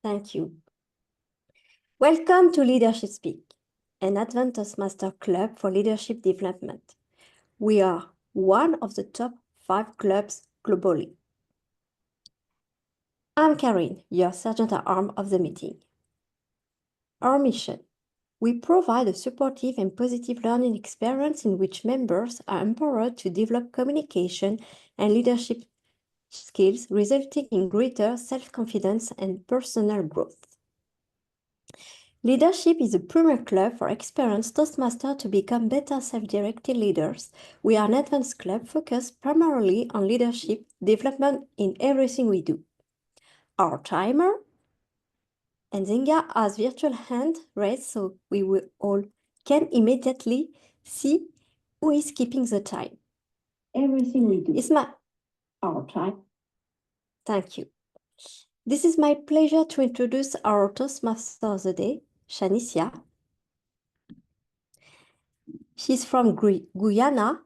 Thank you. Welcome to Leadership Speak, an Advanced Toastmaster club for leadership development. We are one of the top 5 clubs globally. I'm Karine, your sergeant-at-arms of the meeting. Our mission: we provide a supportive and positive learning experience in which members are empowered to develop communication and leadership skills, resulting in greater self-confidence and personal growth. Leadership is a premier club for experienced Toastmasters to become better self-directed leaders. We are an advanced club focused primarily on leadership development in everything we do. Our timer and Zinga has virtual hand raised so we will all can immediately see who is keeping the time. Everything we do. It's Our time. Thank you. This is my pleasure to introduce our Toastmaster of the day, Shanicia. She's from Guyana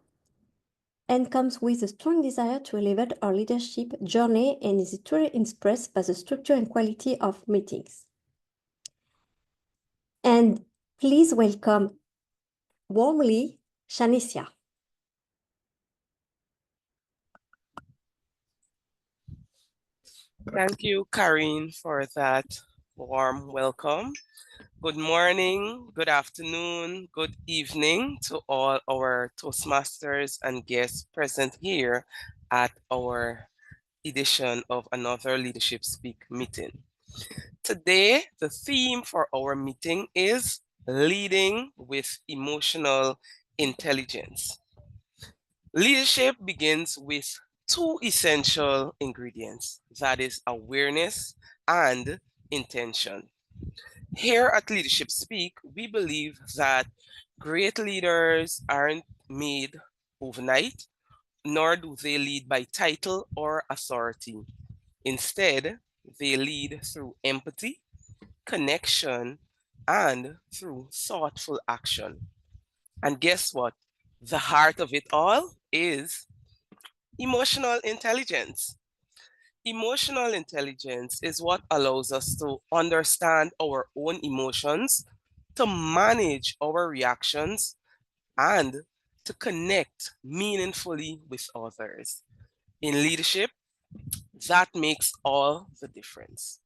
and comes with a strong desire to elevate our leadership journey and is truly impressed by the structure and quality of meetings. And please welcome warmly Shanicia. Thank you, Karine, for that warm welcome. Good morning, good afternoon, good evening to all our Toastmasters and guests present here at our edition of another Leadership Speak meeting. Today, the theme for our meeting is leading with emotional intelligence. Leadership begins with 2 essential ingredients, that is awareness and intention. Here at Leadership Speak, we believe that great leaders aren't made overnight, nor do they lead by title or authority. Instead, they lead through empathy, connection, and through thoughtful action. And guess what? The heart of it all is emotional intelligence. Emotional intelligence is what allows us to understand our own emotions, to manage our reactions, and to connect meaningfully with others. In leadership, that makes all the difference.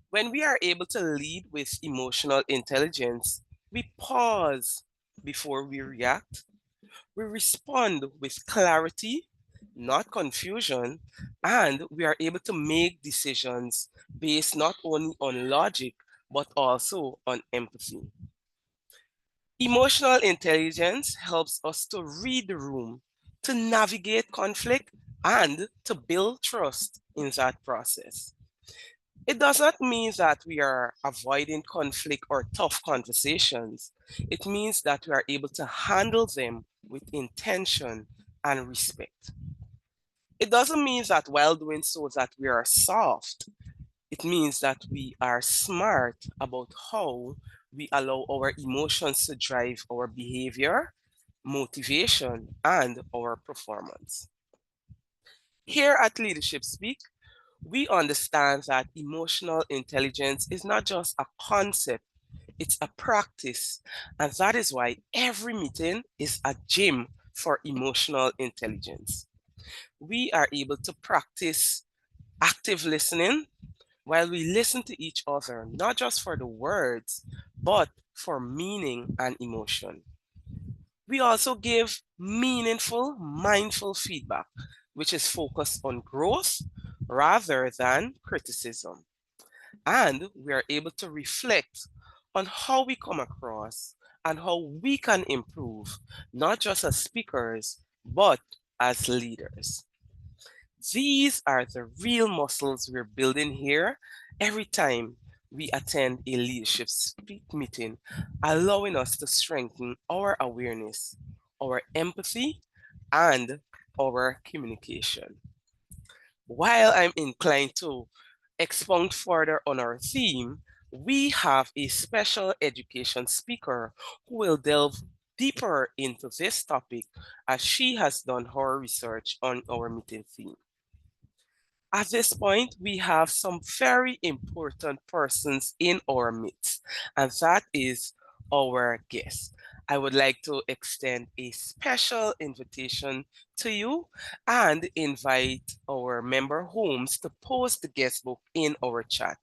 When we are able to lead with emotional intelligence, we pause before we react. We respond with clarity, not confusion, and we are able to make decisions based not only on logic, but also on empathy. Emotional intelligence helps us to read the room, to navigate conflict, and to build trust in that process. It does not mean that we are avoiding conflict or tough conversations. It means that we are able to handle them with intention and respect. It doesn't mean that while doing so that we are soft. It means that we are smart about how we allow our emotions to drive our behavior, motivation, and our performance. Here at Leadership Speak, we understand that emotional intelligence is not just a concept, it's a practice. And that is why every meeting is a gym for emotional intelligence. We are able to practice active listening while we listen to each other, not just for the words, but for meaning and emotion. We also give meaningful, mindful feedback, which is focused on growth rather than criticism. And we are able to reflect on how we come across and how we can improve, not just as speakers, but as leaders. These are the real muscles we're building here every time we attend a leadership speak meeting, allowing us to strengthen our awareness, our empathy, and our communication. While I'm inclined to expound further on our theme, we have a special education speaker who will delve deeper into this topic as she has done her research on our meeting theme. At this point, we have some very important persons in our midst, and that is our guest. I would like to extend a special invitation to you and invite our member homes to post the guest book in our chat.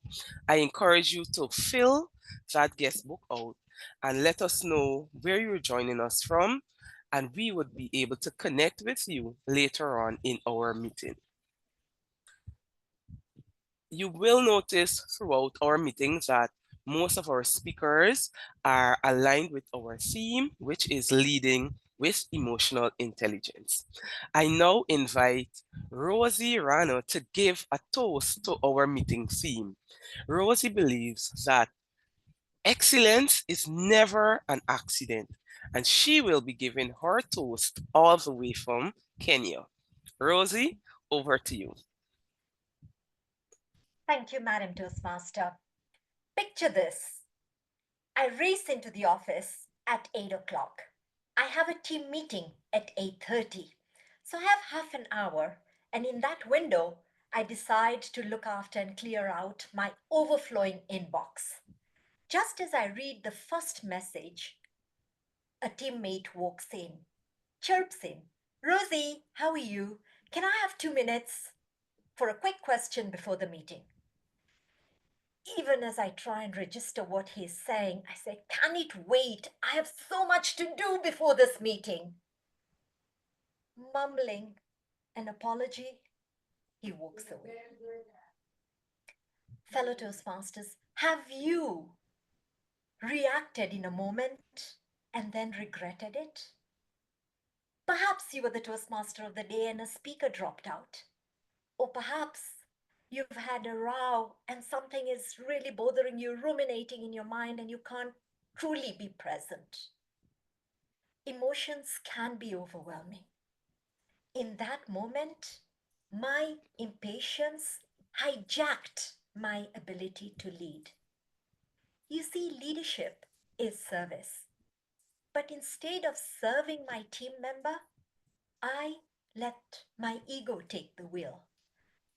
I encourage you to fill that guest book out and let us know where you're joining us from, and we would be able to connect with you later on in our meeting. You will notice throughout our meetings that most of our speakers are aligned with our theme, which is leading with emotional intelligence. I now invite Rozy Rana to give a toast to our meeting theme. Rozy believes that excellence is never an accident, and she will be giving her toast all the way from Kenya. Rozy, over to you. Thank you, Madam Toastmaster. Picture this. I race into the office at 8 o'clock. I have a team meeting at 8:30. So I have half an hour, and in that window, I decide to look after and clear out my overflowing inbox. Just as I read the first message, a teammate walks in, chirps in, "Rosie, how are you? Can I have 2 minutes for a quick question before the meeting?" Even as I try and register what he's saying, I say, "Can it wait? I have so much to do before this meeting." Mumbling an apology, he walks away. Fellow Toastmasters, have you reacted in a moment and then regretted it? Perhaps you were the Toastmaster of the day and a speaker dropped out. Or perhaps you've had a row and something is really bothering you, ruminating in your mind, and you can't truly be present. Emotions can be overwhelming. In that moment, my impatience hijacked my ability to lead. You see, leadership is service. But instead of serving my team member, I let my ego take the wheel.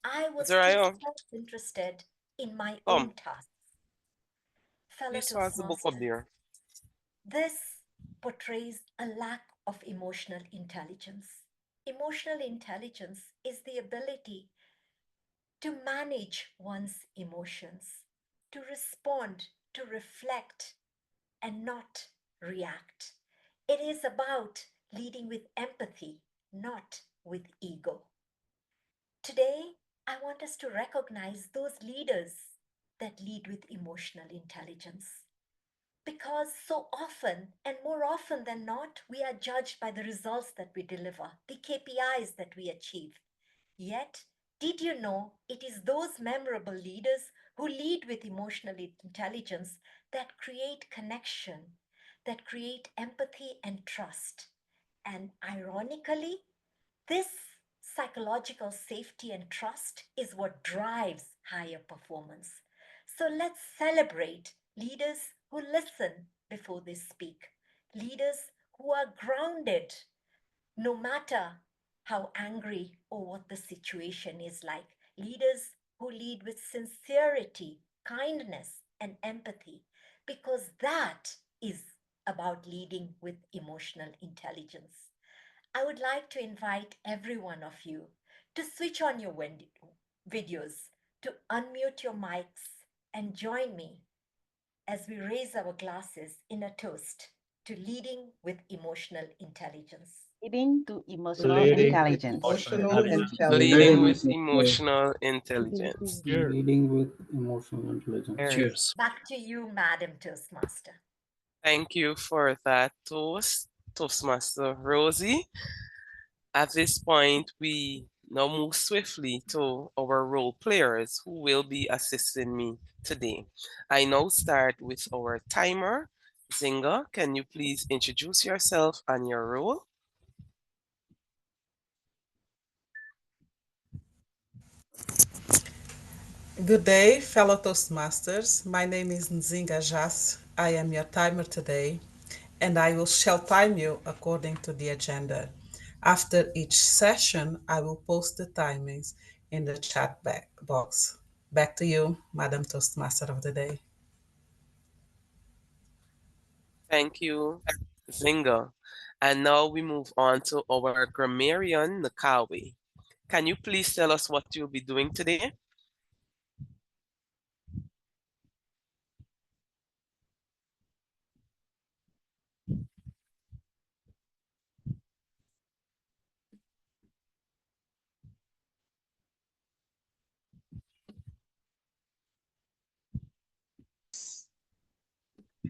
I was too Zarayo, self-interested in my come, own tasks. Fellow please pass the book up Toastmasters, there. this portrays a lack of emotional intelligence. Emotional intelligence is the ability to manage one's emotions, to respond, to reflect, and not react. It is about leading with empathy, not with ego. Today, I want us to recognize those leaders that lead with emotional intelligence. Because so often, and more often than not, we are judged by the results that we deliver, the KPIs that we achieve. Yet, did you know it is those memorable leaders who lead with emotional intelligence that create connection, that create empathy and trust? And ironically, this psychological safety and trust is what drives higher performance. So let's celebrate leaders who listen before they speak, leaders who are grounded no matter how angry or what the situation is like, leaders who lead with sincerity, kindness, and empathy, because that is about leading with emotional intelligence. I would like to invite every one of you to switch on your videos, to unmute your mics, and join me as we raise our glasses in a toast to leading with emotional intelligence. Leading to emotional Leading intelligence. emotional Leading with intelligence. emotional intelligence. Leading with emotional intelligence. Cheers. Back to you, Madam Toastmaster. Thank you for that toast, Toastmaster Rozy. At this point, we now move swiftly to our role players who will be assisting me today. I now start with our timer. Zinga, can you please introduce yourself and your role? Good day, fellow Toastmasters. My name is Nzinga Jas. I am your timer today, and I will shall time you according to the agenda. After each session, I will post the timings in the chat box. Back to you, Madam Toastmaster of the Day. Thank you, Zinga. And now we move on to our grammarian, Nakawi. Can you please tell us what you'll be doing today?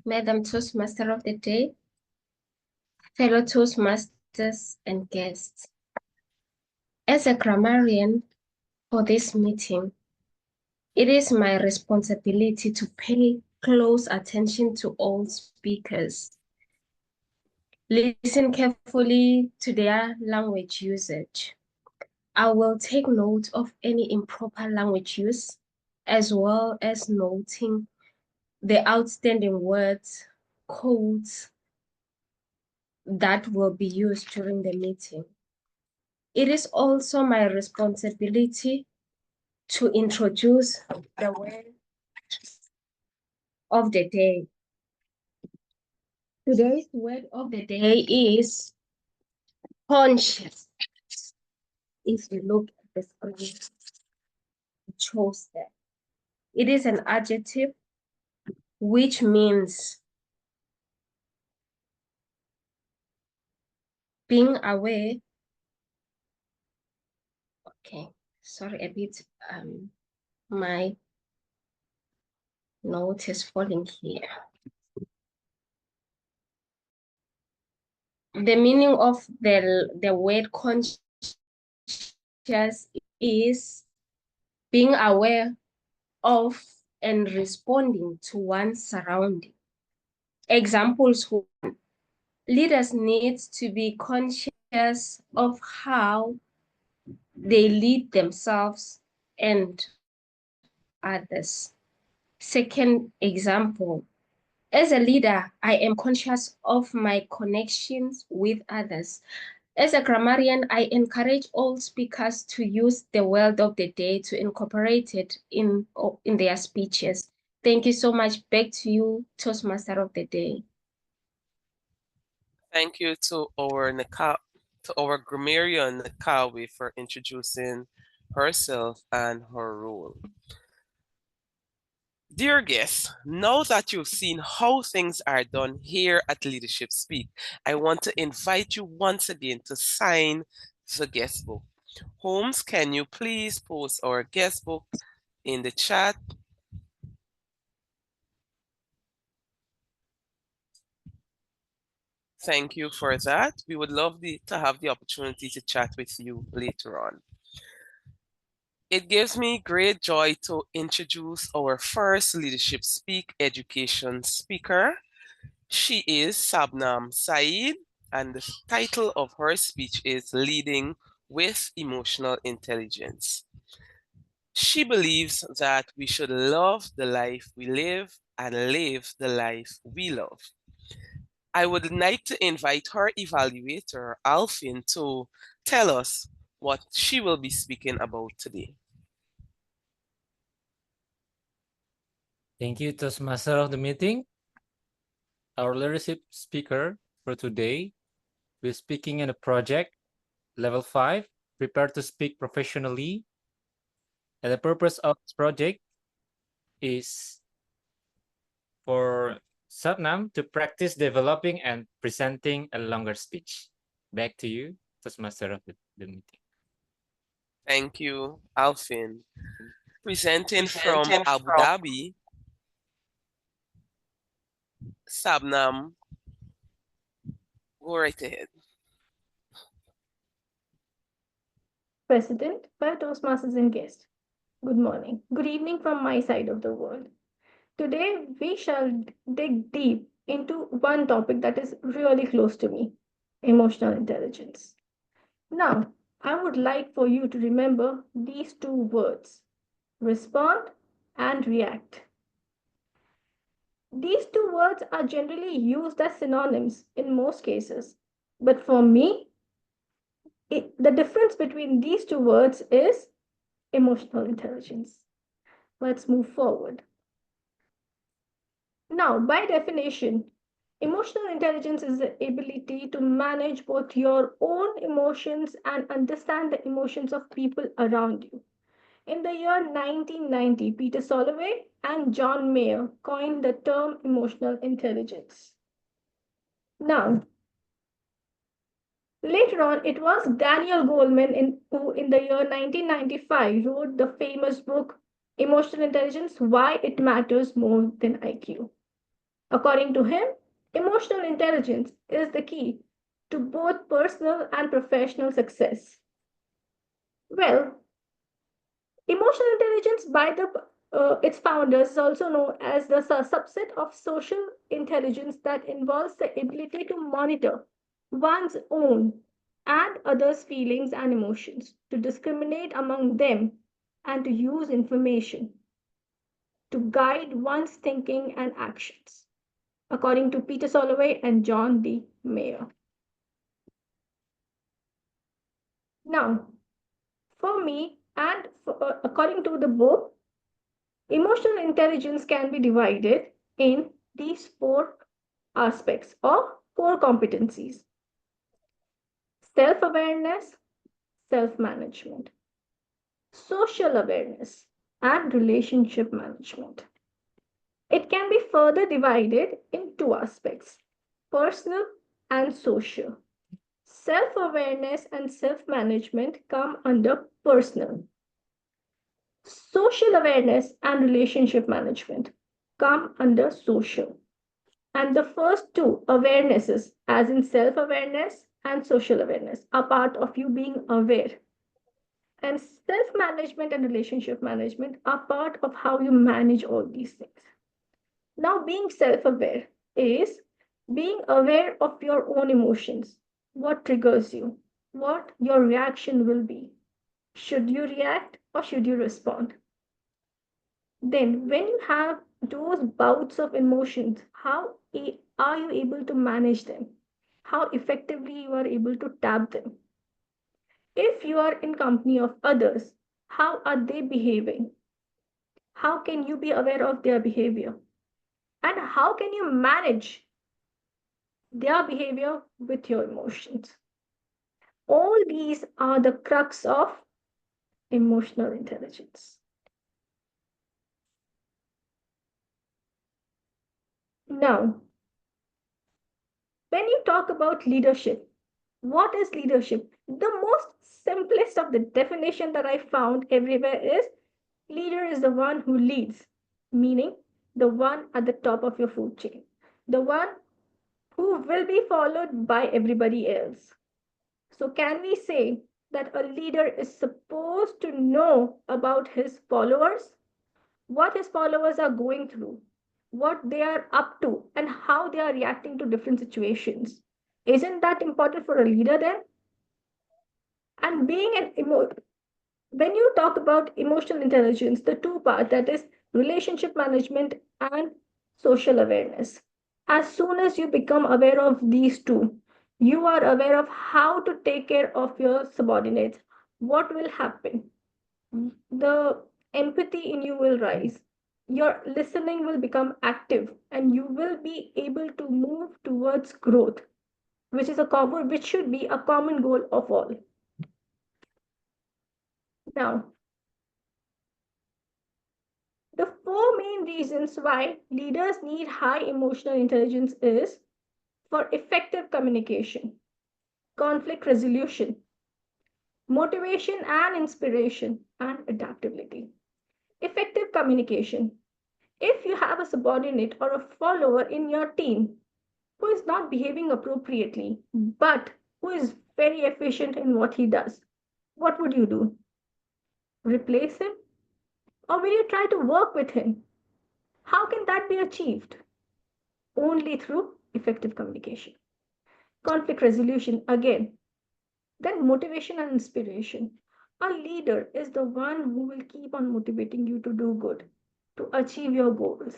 Madam Toastmaster of the Day, fellow Toastmasters and guests. As a grammarian for this meeting, it is my responsibility to pay close attention to all speakers. Listen carefully to their language usage. I will take note of any improper language use, as well as noting the outstanding words, codes that will be used during the meeting. It is also my responsibility to introduce the word of the day. Today's word of the day is conscious. If you look at the screen, it shows that. It is an adjective which means being aware. Okay, sorry, a bit, my note is falling here. The meaning of the word conscious is being aware of and responding to one's surrounding. Examples: leaders need to be conscious of how they lead themselves and others. Second example, as a leader, I am conscious of my connections with others. As a grammarian, I encourage all speakers to use the word of the day to incorporate it in their speeches. Thank you so much. Back to you, Toastmaster of the Day. Thank you to our grammarian Nakawi for introducing herself and her role. Dear guests, now that you've seen how things are done here at Leadership Speak, I want to invite you once again to sign the guest book. Holmes, can you please post our guest book in the chat? Thank you for that. We would love to have the opportunity to chat with you later on. It gives me great joy to introduce our first Leadership Speak education speaker. She is Sabnam Saiyed, and the title of her speech is Leading with Emotional Intelligence. She believes that we should love the life we live and live the life we love. I would like to invite her evaluator, Alfin, to tell us what she will be speaking about today. Thank you, Toastmaster of the meeting. Our leadership speaker for today will be speaking in a project, level 5, prepare to speak professionally. And the purpose of this project is for Sabnam to practice developing and presenting a longer speech. Back to you, Toastmaster of the meeting. Thank you, Alfin. Presenting from Abu Dhabi, Sabnam, go right ahead. President, fellow Toastmasters and guests, good morning, good evening from my side of the world. Today, we shall dig deep into one topic that is really close to me, emotional intelligence. Now, I would like for you to remember these two words, respond and react. These two words are generally used as synonyms in most cases, but for me, the difference between these two words is emotional intelligence. Let's move forward. Now, by definition, emotional intelligence is the ability to manage both your own emotions and understand the emotions of people around you. In the year 1990, Peter Soloway and John Mayer coined the term emotional intelligence. Now, later on, it was Daniel Goleman who, in the year 1995, wrote the famous book Emotional Intelligence: Why It Matters More Than IQ. According to him, emotional intelligence is the key to both personal and professional success. Well, emotional intelligence by its founders is also known as the subset of social intelligence that involves the ability to monitor one's own and others' feelings and emotions, to discriminate among them, and to use information to guide one's thinking and actions, according to Peter Soloway and John D. Mayer. Now, for me, and according to the book, emotional intelligence can be divided in these four aspects or core competencies: self awareness, self management, social awareness, and relationship management. It can be further divided in two aspects: personal and social. Self awareness and self management come under personal. Social awareness and relationship management come under social. And the first two awarenesses, as in self awareness and social awareness, are part of you being aware. And self management and relationship management are part of how you manage all these things. Now, being self aware is being aware of your own emotions, what triggers you, what your reaction will be. Should you react or should you respond? Then, when you have those bouts of emotions, how are you able to manage them? How effectively you are able to tap them? If you are in company of others, how are they behaving? How can you be aware of their behavior? And how can you manage their behavior with your emotions? All these are the crux of emotional intelligence. Now, when you talk about leadership, what is leadership? The most simplest of the definition that I found everywhere is leader is the one who leads, meaning the one at the top of your food chain, the one who will be followed by everybody else. So, can we say that a leader is supposed to know about his followers, what his followers are going through, what they are up to, and how they are reacting to different situations? Isn't that important for a leader then? And when you talk about emotional intelligence, the two part, that is relationship management and social awareness. As soon as you become aware of these two, you are aware of how to take care of your subordinates. What will happen? The empathy in you will rise. Your listening will become active, and you will be able to move towards growth, which should be a common goal of all. Now, the four main reasons why leaders need high emotional intelligence is for effective communication, conflict resolution, motivation and inspiration, and adaptability. Effective communication. If you have a subordinate or a follower in your team who is not behaving appropriately, but who is very efficient in what he does, what would you do? Replace him? Or will you try to work with him? How can that be achieved? Only through effective communication. Conflict resolution again. Then motivation and inspiration. A leader is the one who will keep on motivating you to do good, to achieve your goals.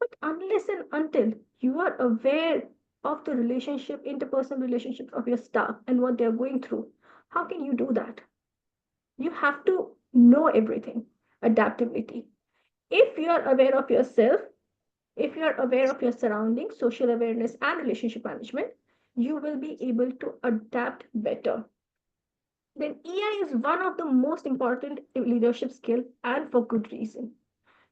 But unless and until you are aware of the interpersonal relationships of your staff and what they are going through, how can you do that? You have to know everything, adaptability. If you are aware of yourself, if you are aware of your surroundings, social awareness, and relationship management, you will be able to adapt better. Then EI is one of the most important leadership skill, and for good reason.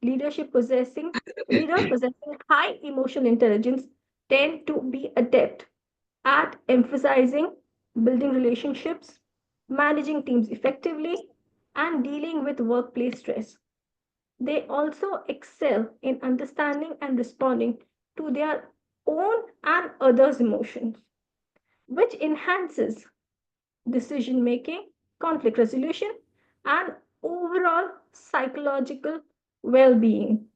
Leadership possessing Leaders possessing high emotional intelligence tend to be adept at emphasizing building relationships, managing teams effectively, and dealing with workplace stress. They also excel in understanding and responding to their own and others' emotions, which enhances decision making, conflict resolution, and overall psychological well being.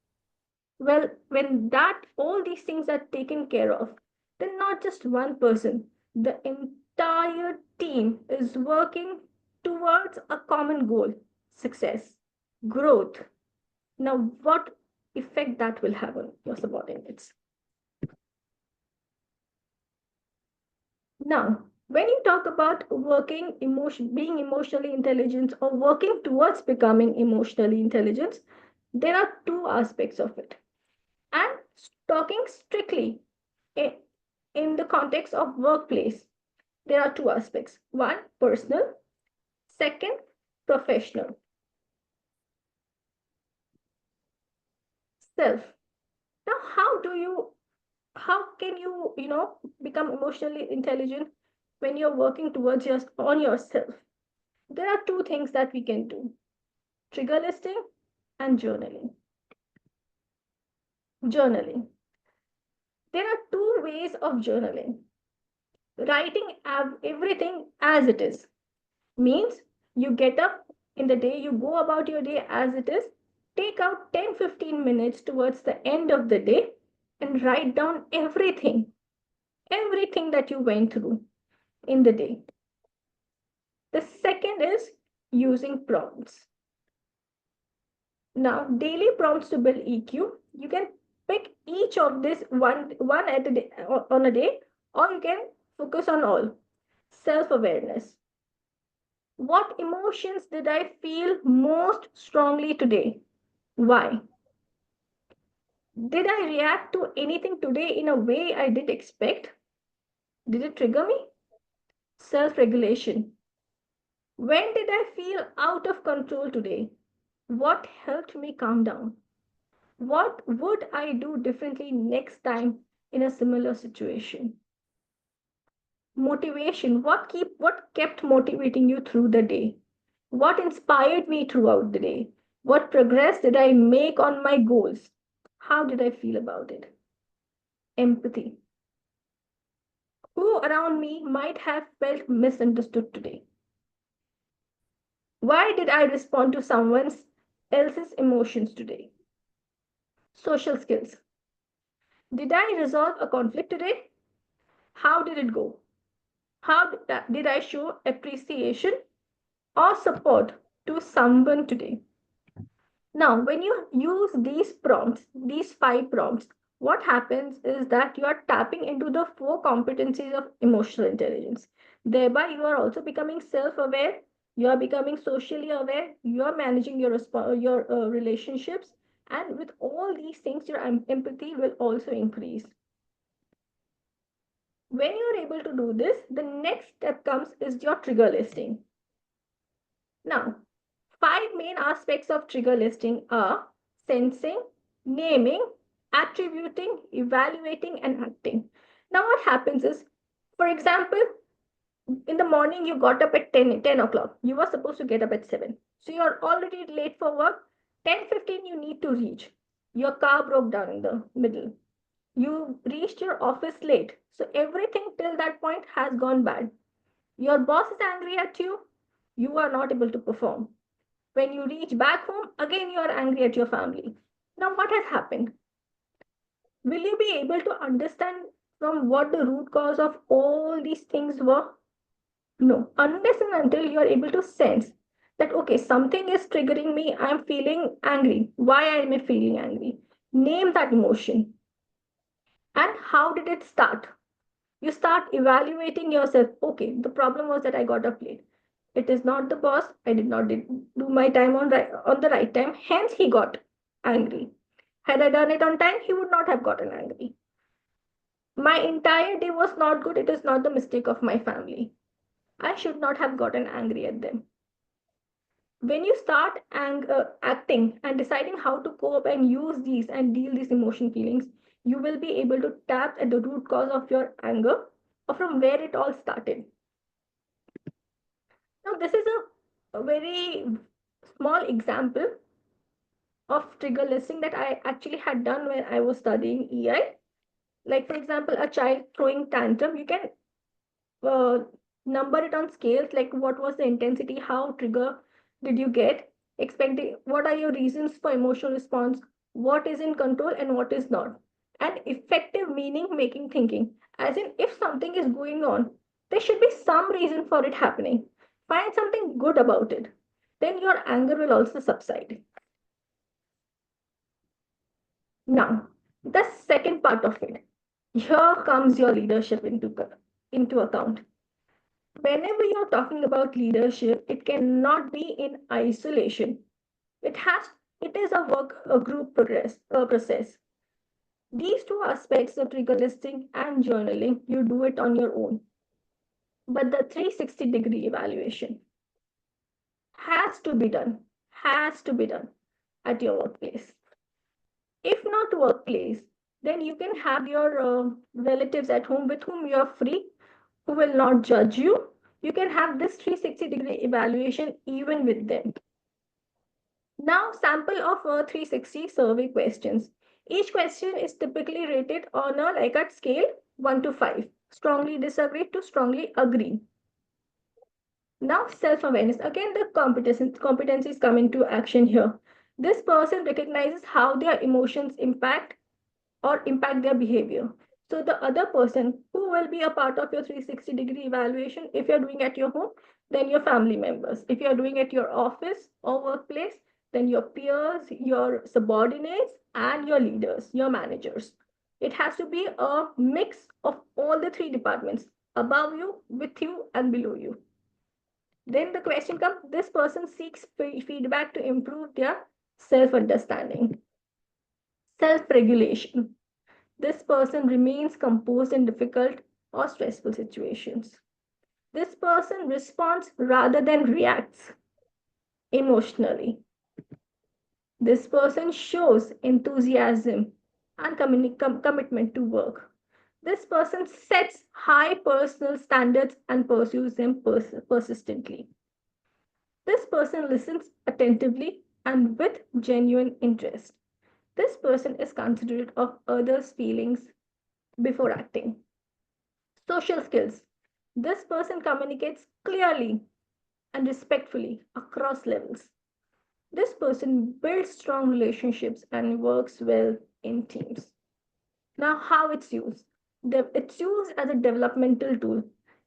Well, when that all these things are taken care of, then not just one person, the entire team is working towards a common goal: success, growth. Now, what effect that will have on your subordinates? Now, when you talk about being emotionally intelligent or working towards becoming emotionally intelligent, there are two aspects of it. And talking strictly in the context of workplace, there are two aspects. One, personal. Second, professional. Self. Now, how can you become emotionally intelligent when you're working towards on yourself? There are two things that we can do: trigger listing and journaling. Journaling. There are two ways of journaling. Writing everything as it is means you get up in the day, you go about your day as it is, take out 10-15 minutes towards the end of the day and write down everything that you went through in the day. The second is using prompts. Now, daily prompts to build EQ, you can pick each of this one at a day, on a day, or you can focus on all. Self-awareness. What emotions did I feel most strongly today? Why? Did I react to anything today in a way I didn't expect? Did it trigger me? Self-regulation. When did I feel out of control today? What helped me calm down? What would I do differently next time in a similar situation? Motivation. What kept motivating you through the day? What inspired me throughout the day? What progress did I make on my goals? How did I feel about it? Empathy. Who around me might have felt misunderstood today? Why did I respond to someone else's emotions today? Social skills. Did I resolve a conflict today? How did it go? How did I show appreciation or support to someone today? Now, when you use these 5 prompts, what happens is that you are tapping into the 4 competencies of emotional intelligence. Thereby, you are also becoming self-aware, you are becoming socially aware, you are managing your relationships, and with all these things, your empathy will also increase. When you are able to do this, the next step comes is your trigger listing. Now, 5 main aspects of trigger listing are sensing, naming, attributing, evaluating, and acting. Now, what happens is, for example, in the morning you got up at 10 o'clock. You were supposed to get up at 7. So you're already late for work. 10:15 you need to reach. Your car broke down in the middle. You reached your office late. So everything till that point has gone bad. Your boss is angry at you. You are not able to perform. When you reach back home, again you are angry at your family. Now, what has happened? Will you be able to understand from what the root cause of all these things were? No, unless and until you are able to sense that, okay, something is triggering me, I am feeling angry. Why am I feeling angry? Name that emotion. And how did it start? You start evaluating yourself. Okay, the problem was that I got up late. It is not the boss. I did not do my time on the right time. Hence, he got angry. Had I done it on time, he would not have gotten angry. My entire day was not good. It is not the mistake of my family. I should not have gotten angry at them. When you start acting and deciding how to cope and use these and deal these emotion feelings, you will be able to tap at the root cause of your anger or from where it all started. Now, this is a very small example of trigger listing that I actually had done when I was studying EI. Like, for example, a child throwing tantrum, you can uh, number it on scales, like what was the intensity, how trigger did you get, expecting what are your reasons for emotional response, what is in control and what is not, and effective meaning making thinking, as in if something is going on, there should be some reason for it happening. Find something good about it, then your anger will also subside. Now, the second part of it, here comes your leadership into account. Whenever you're talking about leadership, it cannot be in isolation. It is a group process. These two aspects, the trigger listing and journaling, you do it on your own. But the 360-degree evaluation has to be done at your workplace. If not workplace, then you can have your relatives at home with whom you are free, who will not judge you. You can have this 360-degree evaluation even with them. Now, sample of 360 survey questions. Each question is typically rated on a scale 1 to 5. Strongly disagree to strongly agree. Now, self-awareness. Again, the competencies come into action here. This person recognizes how their emotions impact their behavior. So the other person who will be a part of your 360-degree evaluation, if you're doing at your home, then your family members. If you're doing at your office or workplace, then your peers, your subordinates, and your leaders, your managers. It has to be a mix of all the three departments, above you, with you, and below you. Then the question comes, this person seeks feedback to improve their self-understanding. Self-regulation. This person remains composed in difficult or stressful situations. This person responds rather than reacts emotionally. This person shows enthusiasm and commitment to work. This person sets high personal standards and pursues them persistently. This person listens attentively and with genuine interest. This person is considerate of others' feelings before acting. Social skills. This person communicates clearly and respectfully across levels. This person builds strong relationships and works well in teams. Now, how it's used? It's used as a developmental tool,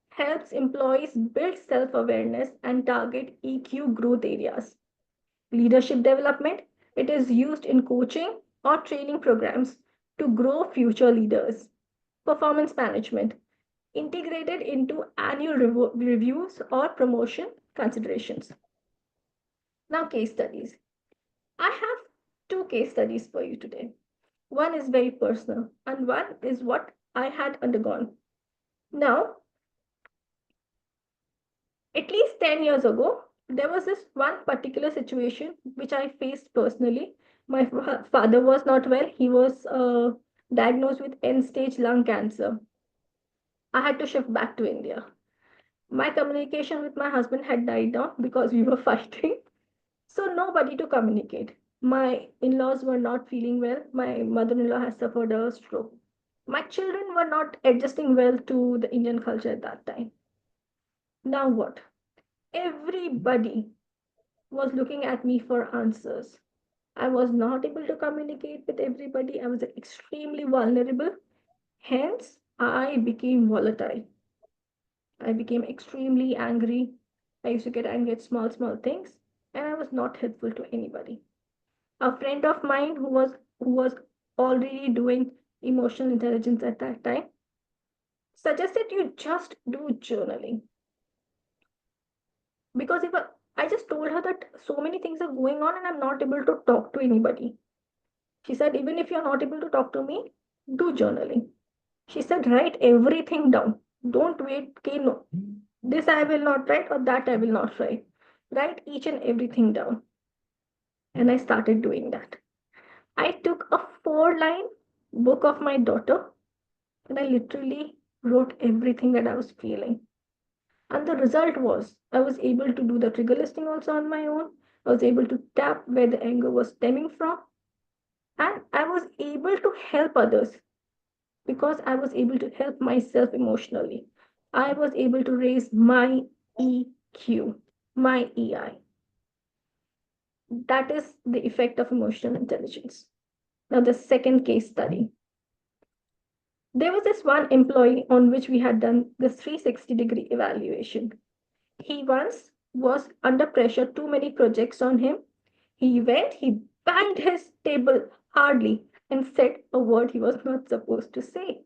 helps employees build self awareness and target EQ growth areas. Leadership development, it is used in coaching or training programs to grow future leaders. Performance management, integrated into annual reviews or promotion considerations. Now, case studies. I have two case studies for you today. One is very personal, and one is what I had undergone. Now, at least 10 years ago, there was this one particular situation which I faced personally. My father was not well, he was diagnosed with end stage lung cancer. I had to shift back to India. My communication with my husband had died down because we were fighting. So nobody to communicate. My in-laws were not feeling well. My mother-in-law has suffered a stroke. My children were not adjusting well to the Indian culture at that time. Now what? Everybody was looking at me for answers. I was not able to communicate with everybody. I was extremely vulnerable. Hence, I became volatile. I became extremely angry. I used to get angry at small things, and I was not helpful to anybody. A friend of mine who was already doing emotional intelligence at that time suggested you just do journaling. Because I just told her that so many things are going on and I'm not able to talk to anybody. She said, even if you're not able to talk to me, do journaling. She said, write everything down. Don't wait, okay, no. This I will not write or that I will not write. Write each and everything down. And I started doing that. I took a 4-line book of my daughter and I literally wrote everything that I was feeling. And the result was I was able to do the trigger listing also on my own. I was able to tap where the anger was stemming from. And I was able to help others because I was able to help myself emotionally. I was able to raise my EQ, my EI. That is the effect of emotional intelligence. Now, the second case study. There was this one employee on which we had done the 360-degree evaluation. He once was under pressure, too many projects on him. He banged his table hardly and said a word he was not supposed to say.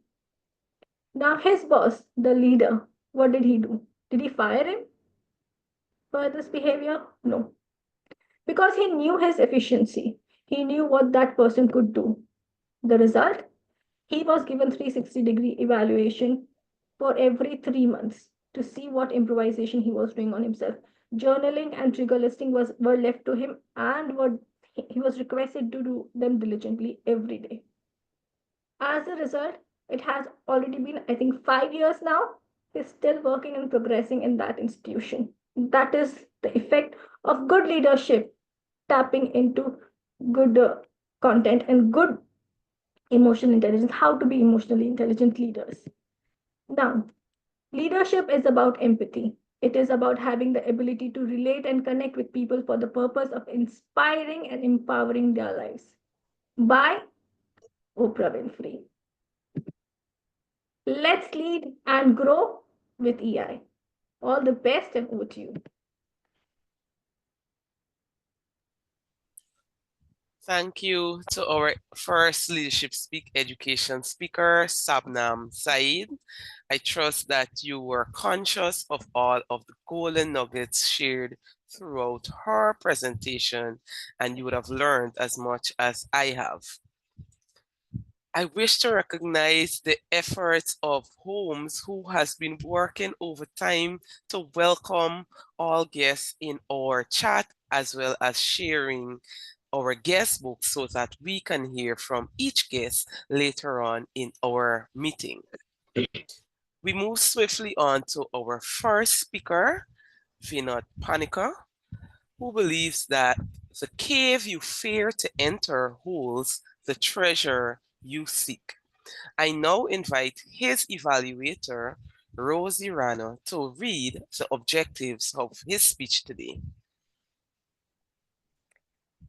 Now, his boss, the leader, what did he do? Did he fire him for this behavior? No. Because he knew his efficiency, he knew what that person could do. The result? He was given 360-degree evaluation for every 3 months to see what improvisation he was doing on himself. Journaling and trigger listing were left to him and he was requested to do them diligently every day. As a result, it has already been, I think, 5 years now. He's still working and progressing in that institution. That is the effect of good leadership, tapping into good content and good emotional intelligence, how to be emotionally intelligent leaders. Now, leadership is about empathy. It is about having the ability to relate and connect with people for the purpose of inspiring and empowering their lives. By Oprah Winfrey. Let's lead and grow with EI. All the best and over to you. Thank you to our first leadership education speaker, Sabnam Saiyed. I trust that you were conscious of all of the golden nuggets shared throughout her presentation, and you would have learned as much as I have. I wish to recognize the efforts of Holmes, who has been working overtime to welcome all guests in our chat, as well as sharing our guest book so that we can hear from each guest later on in our meeting. We move swiftly on to our first speaker, Vinod Panicker, who believes that the cave you fear to enter holds the treasure you seek. I now invite his evaluator, Rozy Rana, to read the objectives of his speech today.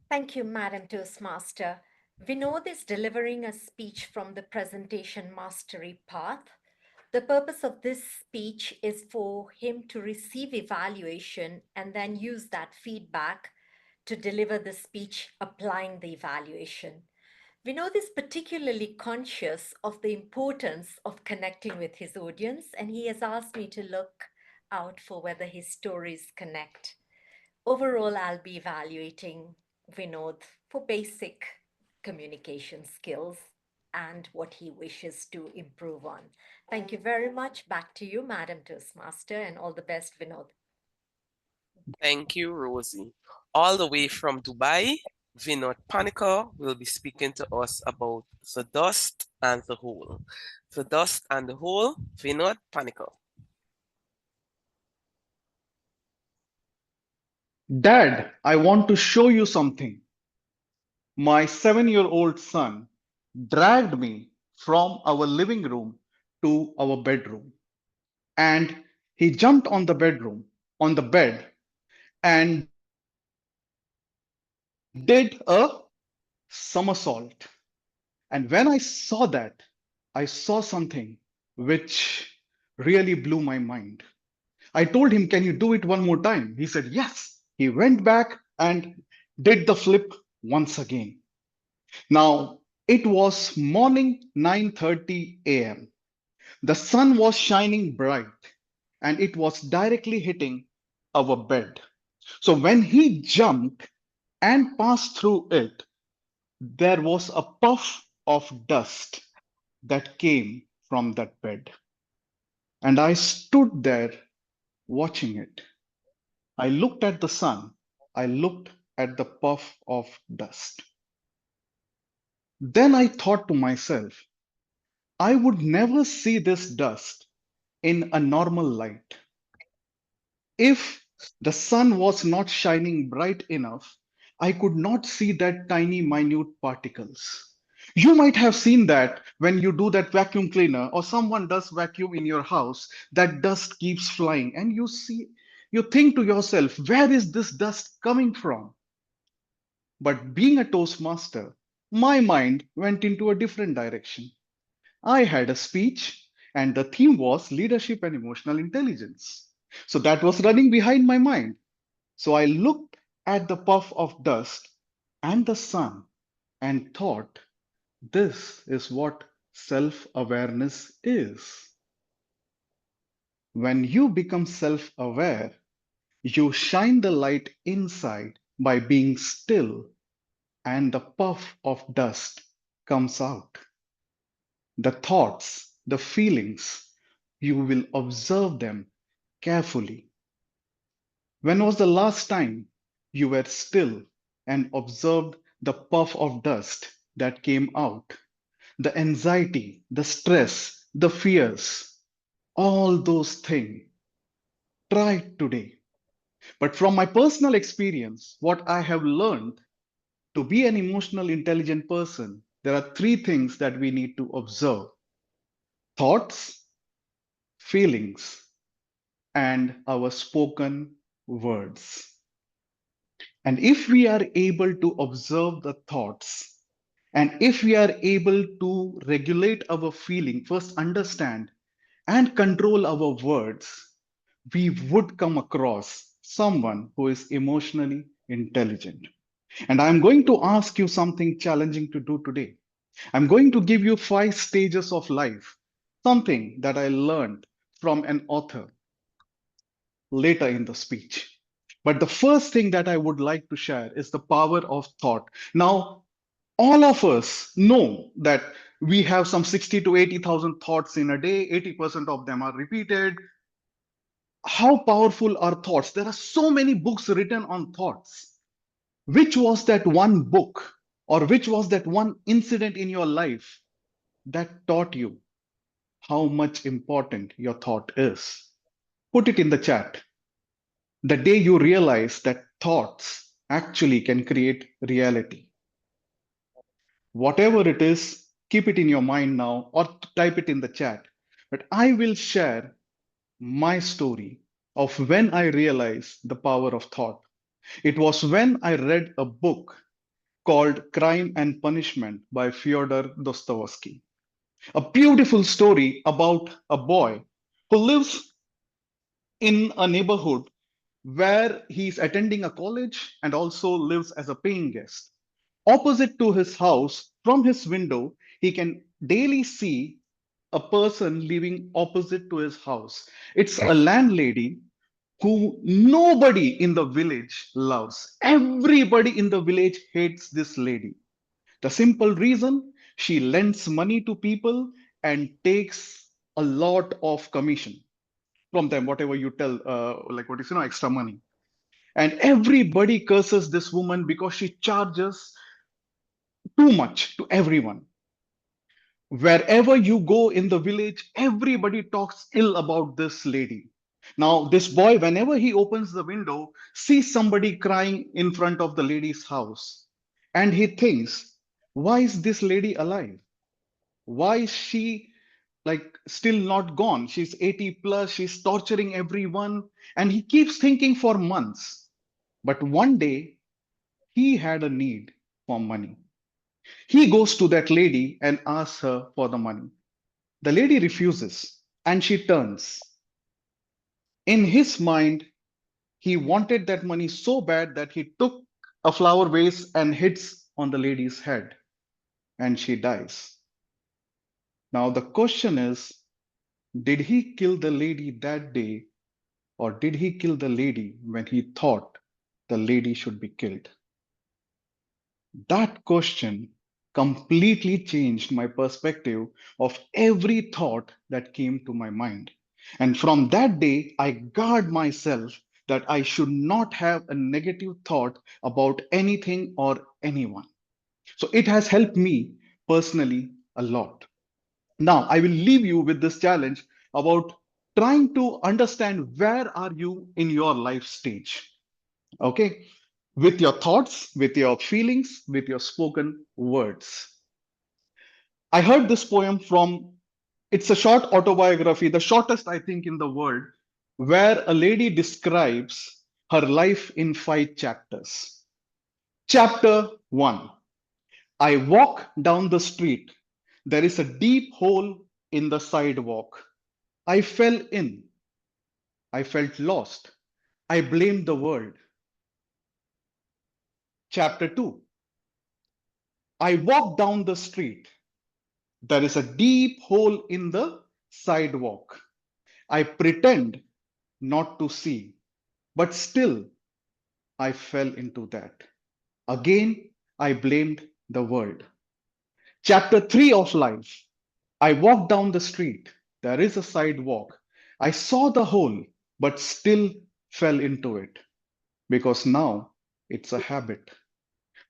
Thank you, Madam Toastmaster. Vinod is delivering a speech from the Presentation Mastery Path. The purpose of this speech is for him to receive evaluation and then use that feedback to deliver the speech applying the evaluation. Vinod is particularly conscious of the importance of connecting with his audience, and he has asked me to look out for whether his stories connect. Overall, I'll be evaluating Vinod for basic communication skills and what he wishes to improve on. Thank you very much. Back to you, Madam Toastmaster, and all the best, Vinod. Thank you, Rozy. All the way from Dubai, Vinod Panicker will be speaking to us about the dust and the hole. The dust and the hole, Vinod Panicker. Dad, I want to show you something. My 7-year-old son dragged me from our living room to our bedroom. And he jumped on the bed, and did a somersault. And when I saw that, I saw something which really blew my mind. I told him, can you do it one more time? He said, yes. He went back and did the flip once again. Now, it was morning 9:30 a.m. The sun was shining bright and it was directly hitting our bed. So when he jumped and passed through it, there was a puff of dust that came from that bed. And I stood there watching it. I looked at the sun. I looked at the puff of dust. Then I thought to myself, I would never see this dust in a normal light. If the sun was not shining bright enough, I could not see that tiny, minute particles. You might have seen that when you do that vacuum cleaner or someone does vacuum in your house, that dust keeps flying, and you think to yourself, where is this dust coming from? But being a Toastmaster, my mind went into a different direction. I had a speech, and the theme was leadership and emotional intelligence. So that was running behind my mind. So I looked at the puff of dust and the sun and thought, this is what self awareness is. When you become self aware, you shine the light inside by being still, and the puff of dust comes out. The thoughts, the feelings, you will observe them carefully. When was the last time you were still and observed the puff of dust that came out? The anxiety, the stress, the fears, all those things. Try it today. But from my personal experience, what I have learned to be an emotional intelligent person, there are three things that we need to observe: thoughts, feelings, and our spoken words. And if we are able to observe the thoughts, and if we are able to regulate our feeling, first understand and control our words, we would come across someone who is emotionally intelligent. And I'm going to ask you something challenging to do today. I'm going to give you 5 stages of life, something that I learned from an author later in the speech. But the first thing that I would like to share is the power of thought. Now, all of us know that we have some 60 to 80,000 thoughts in a day, 80% of them are repeated. How powerful are thoughts? There are so many books written on thoughts. Which was that one book or which was that one incident in your life that taught you how much important your thought is? Put it in the chat. The day you realize that thoughts actually can create reality. Whatever it is, keep it in your mind now or type it in the chat. But I will share my story of when I realized the power of thought. It was when I read a book called Crime and Punishment by Fyodor Dostoevsky. A beautiful story about a boy who lives in a neighborhood where he's attending a college and also lives as a paying guest. Opposite to his house, from his window, he can daily see a person living opposite to his house. It's a landlady who nobody in the village loves. Everybody in the village hates this lady. The simple reason, she lends money to people and takes a lot of commission from them, whatever you tell, like what is, extra money. And everybody curses this woman because she charges too much to everyone. Wherever you go in the village, everybody talks ill about this lady. Now, this boy, whenever he opens the window, sees somebody crying in front of the lady's house. And he thinks, why is this lady alive? Why is she like still not gone? She's 80 plus, she's torturing everyone. And he keeps thinking for months. But one day, he had a need for money. He goes to that lady and asks her for the money. The lady refuses and she turns. In his mind, he wanted that money so bad that he took a flower vase and hits on the lady's head and she dies. Now, the question is, did he kill the lady that day or did he kill the lady when he thought the lady should be killed? That question completely changed my perspective of every thought that came to my mind. And from that day, I guard myself that I should not have a negative thought about anything or anyone. So it has helped me personally a lot. Now, I will leave you with this challenge about trying to understand where are you in your life stage. Okay, with your thoughts, with your feelings, with your spoken words. I heard this poem from, it's a short autobiography, the shortest I think in the world, where a lady describes her life in 5 chapters. Chapter 1. I walk down the street. There is a deep hole in the sidewalk. I fell in. I felt lost. I blamed the world. Chapter 2. I walk down the street. There is a deep hole in the sidewalk. I pretend not to see, but still I fell into that. Again, I blamed the world. Chapter 3 of life. I walked down the street. There is a sidewalk. I saw the hole, but still fell into it because now it's a habit.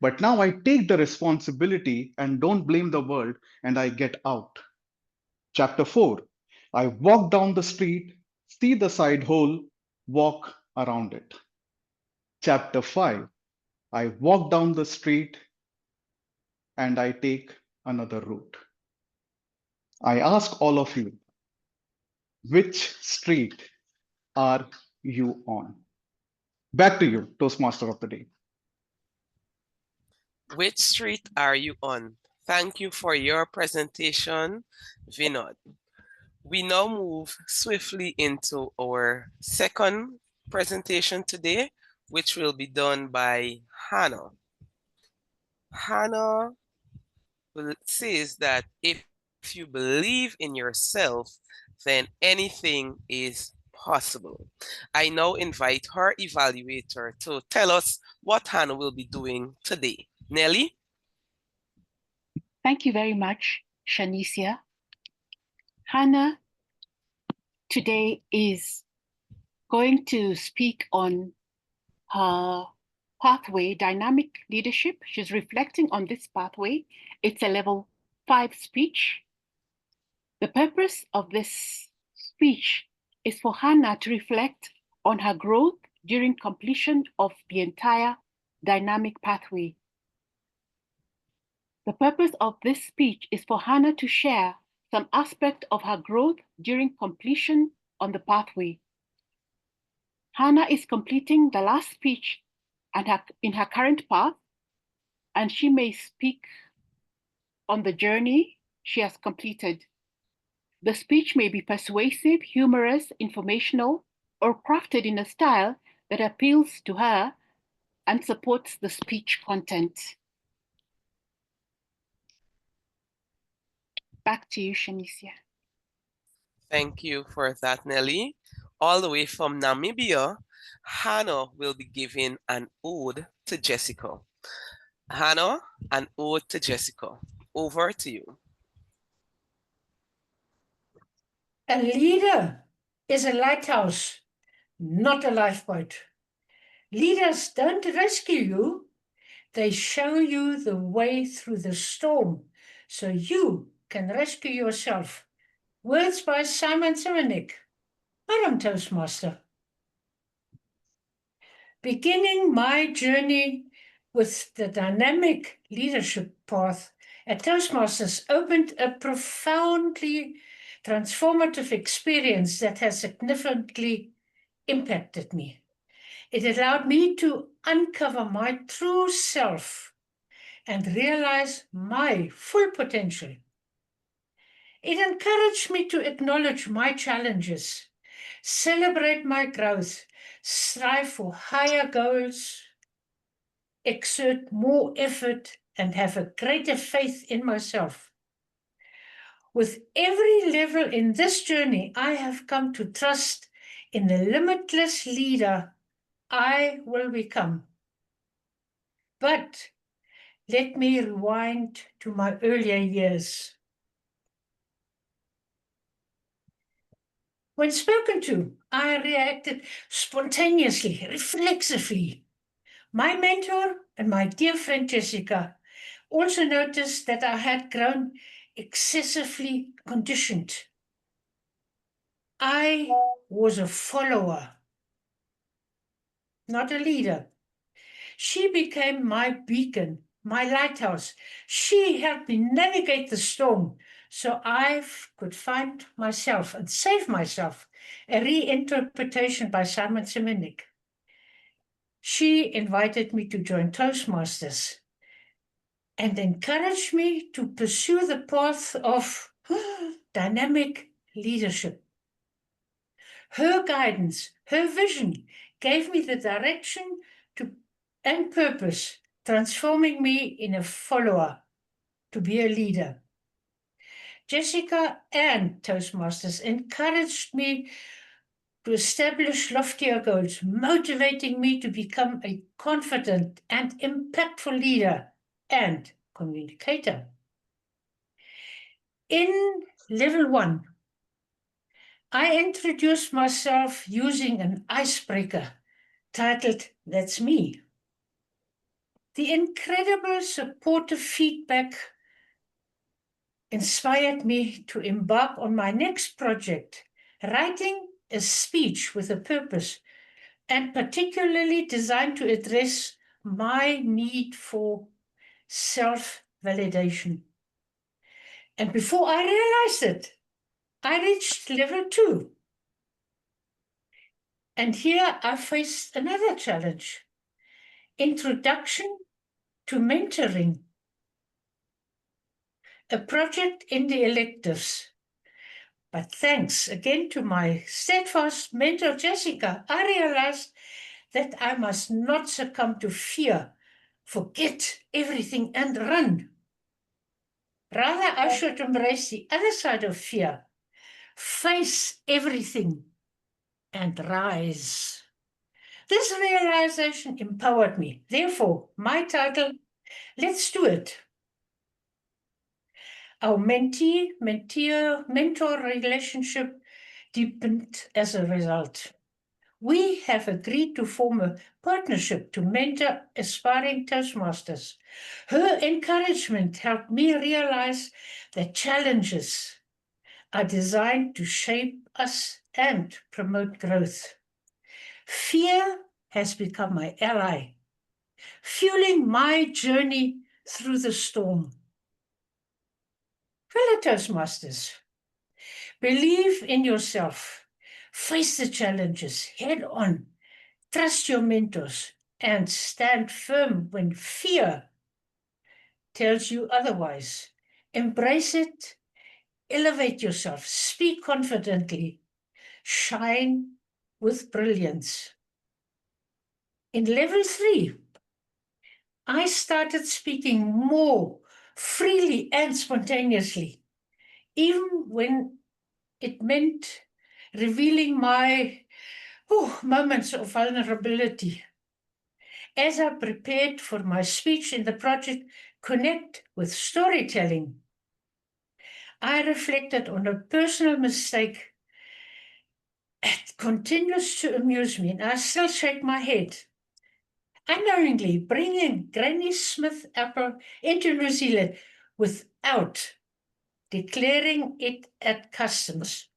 But now I take the responsibility and don't blame the world and I get out. Chapter 4. I walk down the street, see the side hole, walk around it. Chapter 5. I walk down the street and I take another route. I ask all of you, which street are you on? Back to you, Toastmaster of the day. Which street are you on? Thank you for your presentation, Vinod. We now move swiftly into our second presentation today, which will be done by Hannah. Hannah says that if you believe in yourself, then anything is possible. I now invite her evaluator to tell us what Hannah will be doing today. Nelly? Thank you very much, Shanicia. Hannah today is going to speak on her pathway, dynamic leadership. She's reflecting on this pathway. It's a level 5 speech. The purpose of this speech is for Hannah to reflect on her growth during completion of the entire dynamic pathway. The purpose of this speech is for Hannah to share some aspect of her growth during completion on the pathway. Hannah is completing the last speech in her current path, and she may speak on the journey she has completed. The speech may be persuasive, humorous, informational, or crafted in a style that appeals to her and supports the speech content. Back to you, Shanicia. Thank you for that, Nelly. All the way from Namibia, Hannah will be giving an ode to Jessica. Hannah, an ode to Jessica. Over to you. A leader is a lighthouse, not a lifeboat. Leaders don't rescue you. They show you the way through the storm so you can rescue yourself. Words by Simon Simanek. I'm Toastmaster. Beginning my journey with the dynamic leadership path at Toastmasters opened a profoundly transformative experience that has significantly impacted me. It allowed me to uncover my true self and realize my full potential. It encouraged me to acknowledge my challenges, celebrate my growth, strive for higher goals, exert more effort, and have a greater faith in myself. With every level in this journey, I have come to trust in the limitless leader I will become. But let me rewind to my earlier years. When spoken to, I reacted spontaneously, reflexively. My mentor and my dear friend Jessica also noticed that I had grown excessively conditioned. I was a follower, not a leader. She became my beacon, my lighthouse. She helped me navigate the storm so I could find myself and save myself, a reinterpretation by Simon Sinek. She invited me to join Toastmasters and encouraged me to pursue the path of dynamic leadership. Her guidance, her vision gave me the direction and purpose, transforming me in a follower to be a leader. Jessica and Toastmasters encouraged me to establish loftier goals, motivating me to become a confident and impactful leader and communicator. In level 1, I introduced myself using an icebreaker titled, "That's Me." The incredible supportive feedback inspired me to embark on my next project, writing a speech with a purpose and particularly designed to address my need for self-validation. And before I realized it, I reached level 2. And here I faced another challenge: introduction to mentoring, a project in the electives. But thanks again to my steadfast mentor, Jessica, I realized that I must not succumb to fear, forget everything and run. Rather, I should embrace the other side of fear, face everything and rise. This realization empowered me. Therefore, my title, Let's Do It. Our mentee-mentor relationship deepened as a result. We have agreed to form a partnership to mentor aspiring Toastmasters. Her encouragement helped me realize that challenges are designed to shape us and promote growth. Fear has become my ally, fueling my journey through the storm. Fellow Toastmasters, believe in yourself, face the challenges head on, trust your mentors, and stand firm when fear tells you otherwise. Embrace it, elevate yourself, speak confidently, shine with brilliance. In level 3, I started speaking more freely and spontaneously, even when it meant revealing my moments of vulnerability. As I prepared for my speech in the project Connect with Storytelling, I reflected on a personal mistake. It continues to amuse me, and I still shake my head. Unknowingly bringing Granny Smith apple into New Zealand without declaring it at customs.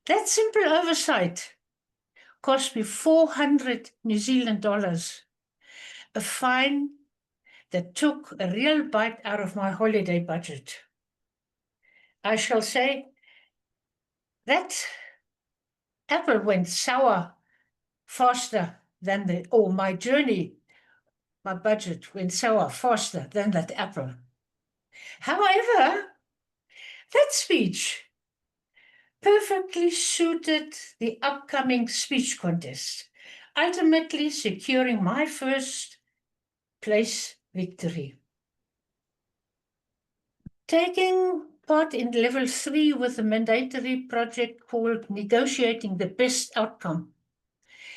That simple oversight cost me 400 New Zealand dollars, a fine that took a real bite out of my holiday budget. I shall say that apple went sour faster than my journey, my budget went sour faster than that apple. However, that speech perfectly suited the upcoming speech contest, ultimately securing my first place victory. Taking part in level 3 with a mandatory project called Negotiating the Best Outcome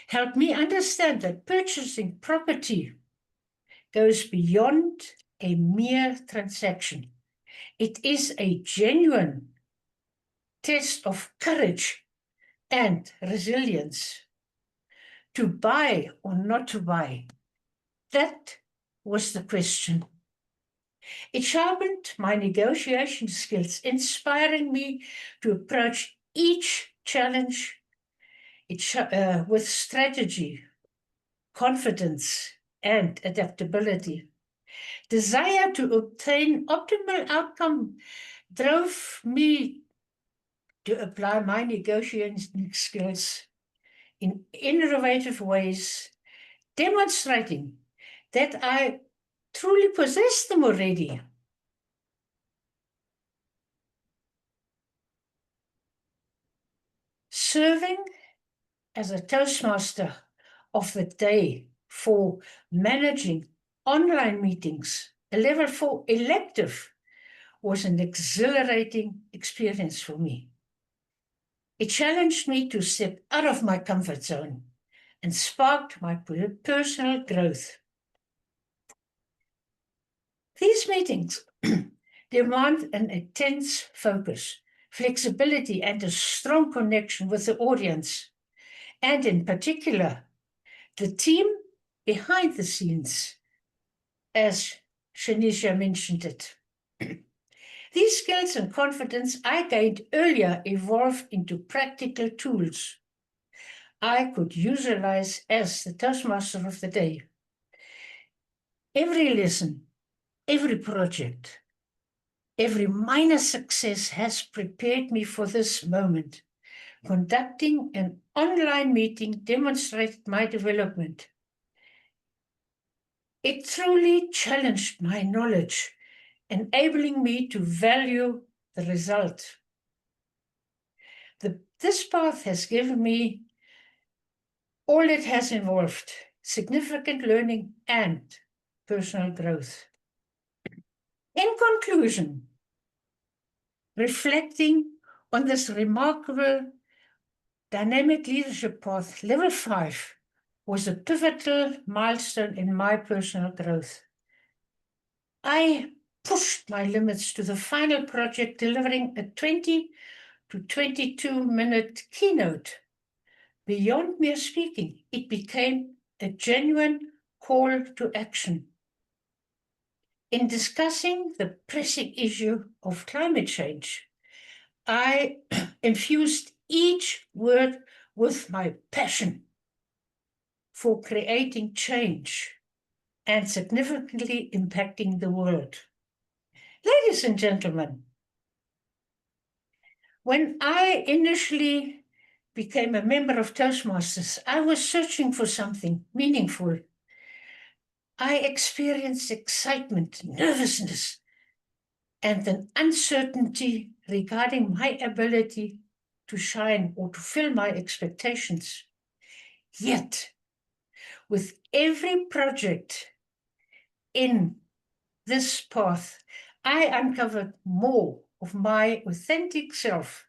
helped me understand that purchasing property goes beyond a mere transaction. It is a genuine test of courage and resilience. To buy or not to buy, that was the question. It sharpened my negotiation skills, inspiring me to approach each challenge with strategy, confidence, and adaptability. Desire to obtain optimal outcome drove me to apply my negotiating skills in innovative ways, demonstrating that I truly possess them already. Serving as a Toastmaster of the day for managing online meetings, a level 4 elective, was an exhilarating experience for me. It challenged me to step out of my comfort zone and sparked my personal growth. These meetings demand an intense focus, flexibility, and a strong connection with the audience, and in particular, the team behind the scenes, as Shanicia mentioned it. These skills and confidence I gained earlier evolved into practical tools I could utilize as the Toastmaster of the day. Every lesson, every project, every minor success has prepared me for this moment. Conducting an online meeting demonstrated my development. It truly challenged my knowledge, enabling me to value the result. This path has given me all it has involved, significant learning and personal growth. In conclusion, reflecting on this remarkable dynamic leadership path, level 5 was a pivotal milestone in my personal growth. I pushed my limits to the final project, delivering a 20 to 22-minute keynote. Beyond mere speaking, it became a genuine call to action. In discussing the pressing issue of climate change, I infused each word with my passion for creating change and significantly impacting the world. Ladies and gentlemen, when I initially became a member of Toastmasters, I was searching for something meaningful. I experienced excitement, nervousness, and an uncertainty regarding my ability to shine or to fill my expectations. Yet, with every project in this path, I uncovered more of my authentic self.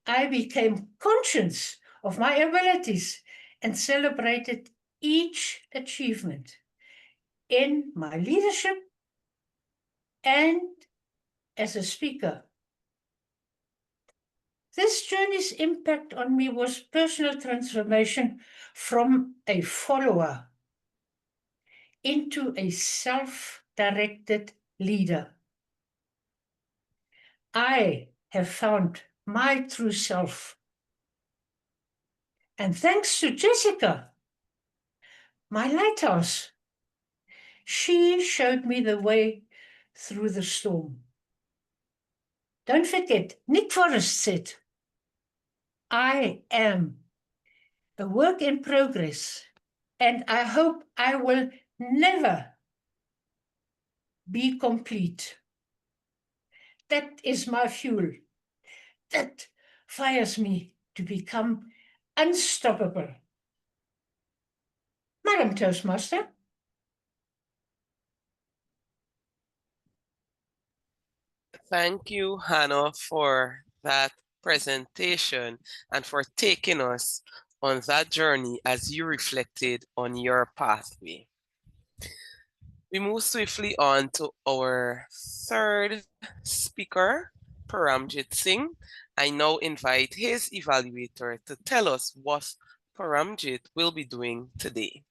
I became conscious of my abilities and celebrated each achievement in my leadership and as a speaker. This journey's impact on me was personal transformation from a follower into a self-directed leader. I have found my true self. And thanks to Jessica, my lighthouse, she showed me the way through the storm. Don't forget, Nick Forrest said, I am a work in progress, and I hope I will never be complete. That is my fuel. That fires me to become unstoppable. Madam Toastmaster. Thank you, Hannah, for that presentation and for taking us on that journey as you reflected on your pathway. We move swiftly on to our third speaker, Paramjit Singh. I now invite his evaluator to tell us what Paramjit will be doing today.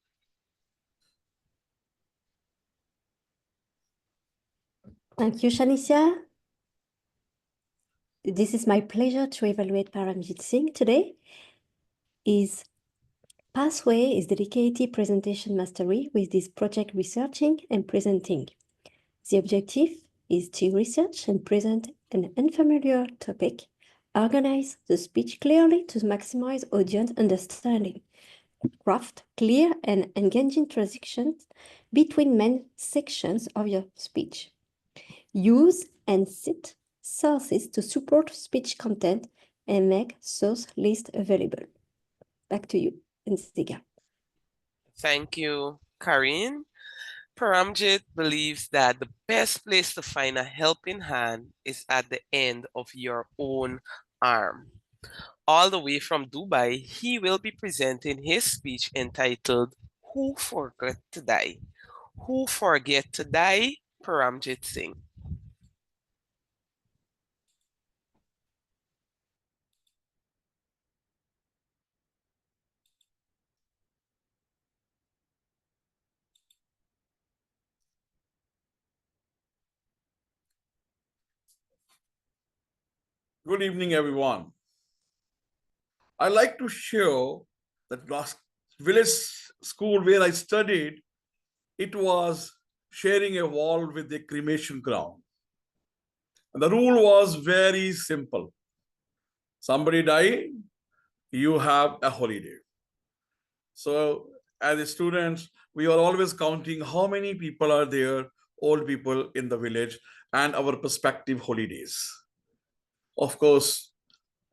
Thank you, Shanicia. This is my pleasure to evaluate Paramjit Singh today. His pathway is dedicated presentation mastery with this project researching and presenting. The objective is to research and present an unfamiliar topic, organize the speech clearly to maximize audience understanding, craft clear and engaging transitions between main sections of your speech. Use and cite sources to support speech content and make source list available. Back to you, Nziga. Thank you, Karine. Paramjit believes that the best place to find a helping hand is at the end of your own arm. All the way from Dubai, he will be presenting his speech entitled Who Forgot to Die? Who Forget to Die? Paramjit Singh. Good evening, everyone. I like to share that last village school where I studied, it was sharing a wall with a cremation ground. And the rule was very simple. Somebody died, you have a holiday. So as students, we are always counting how many people are there, old people in the village, and our prospective holidays. Of course,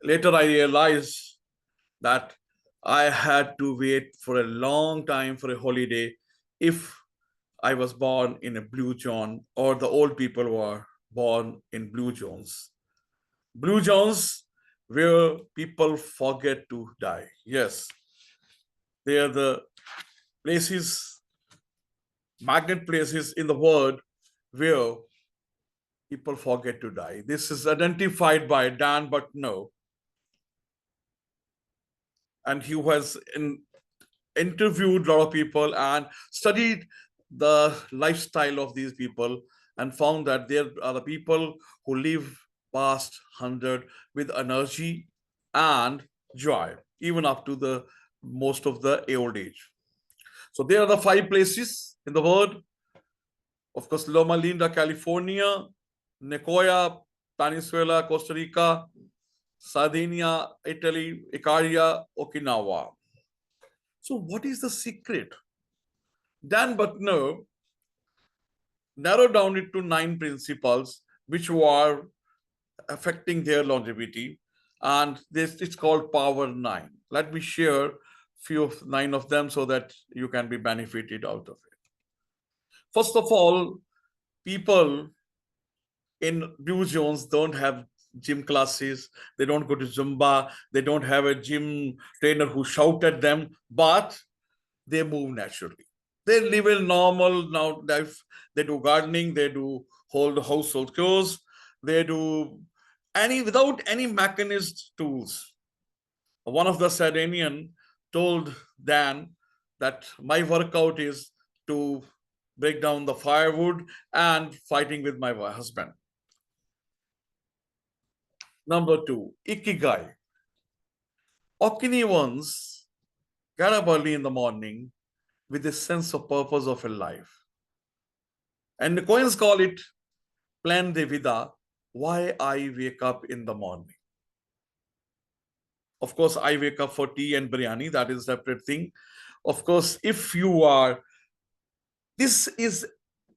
later I realized that I had to wait for a long time for a holiday if I was born in a blue zone or the old people were born in blue zones. Blue zones where people forget to die. Yes, they are the places, magnet places in the world where people forget to die. This is identified by Dan Butner, and he has interviewed a lot of people and studied the lifestyle of these people and found that there are the people who live past 100 with energy and joy, even up to the most of the old age. So there are the 5 places in the world. Of course, Loma Linda, California, Nicoya, Venezuela, Costa Rica, Sardinia, Italy, Icaria, Okinawa. So what is the secret? Dan Butner narrowed down it to 9 principles which were affecting their longevity, and this it's called Power 9. Let me share few of 9 of them so that you can be benefited out of it. First of all, people in blue zones don't have gym classes, they don't go to Zumba, they don't have a gym trainer who shout at them, but they move naturally. They live a normal now life. They do gardening, they do hold household chores, they do without any mechanized tools. One of the Sardinian told Dan that my workout is to break down the firewood and fighting with my husband. Number 2, Ikigai. Okinawans get up early in the morning with a sense of purpose of a life. And the Koreans call it plan de vida, why I wake up in the morning. Of course, I wake up for tea and biryani, that is a separate thing. Of course, if you are, this is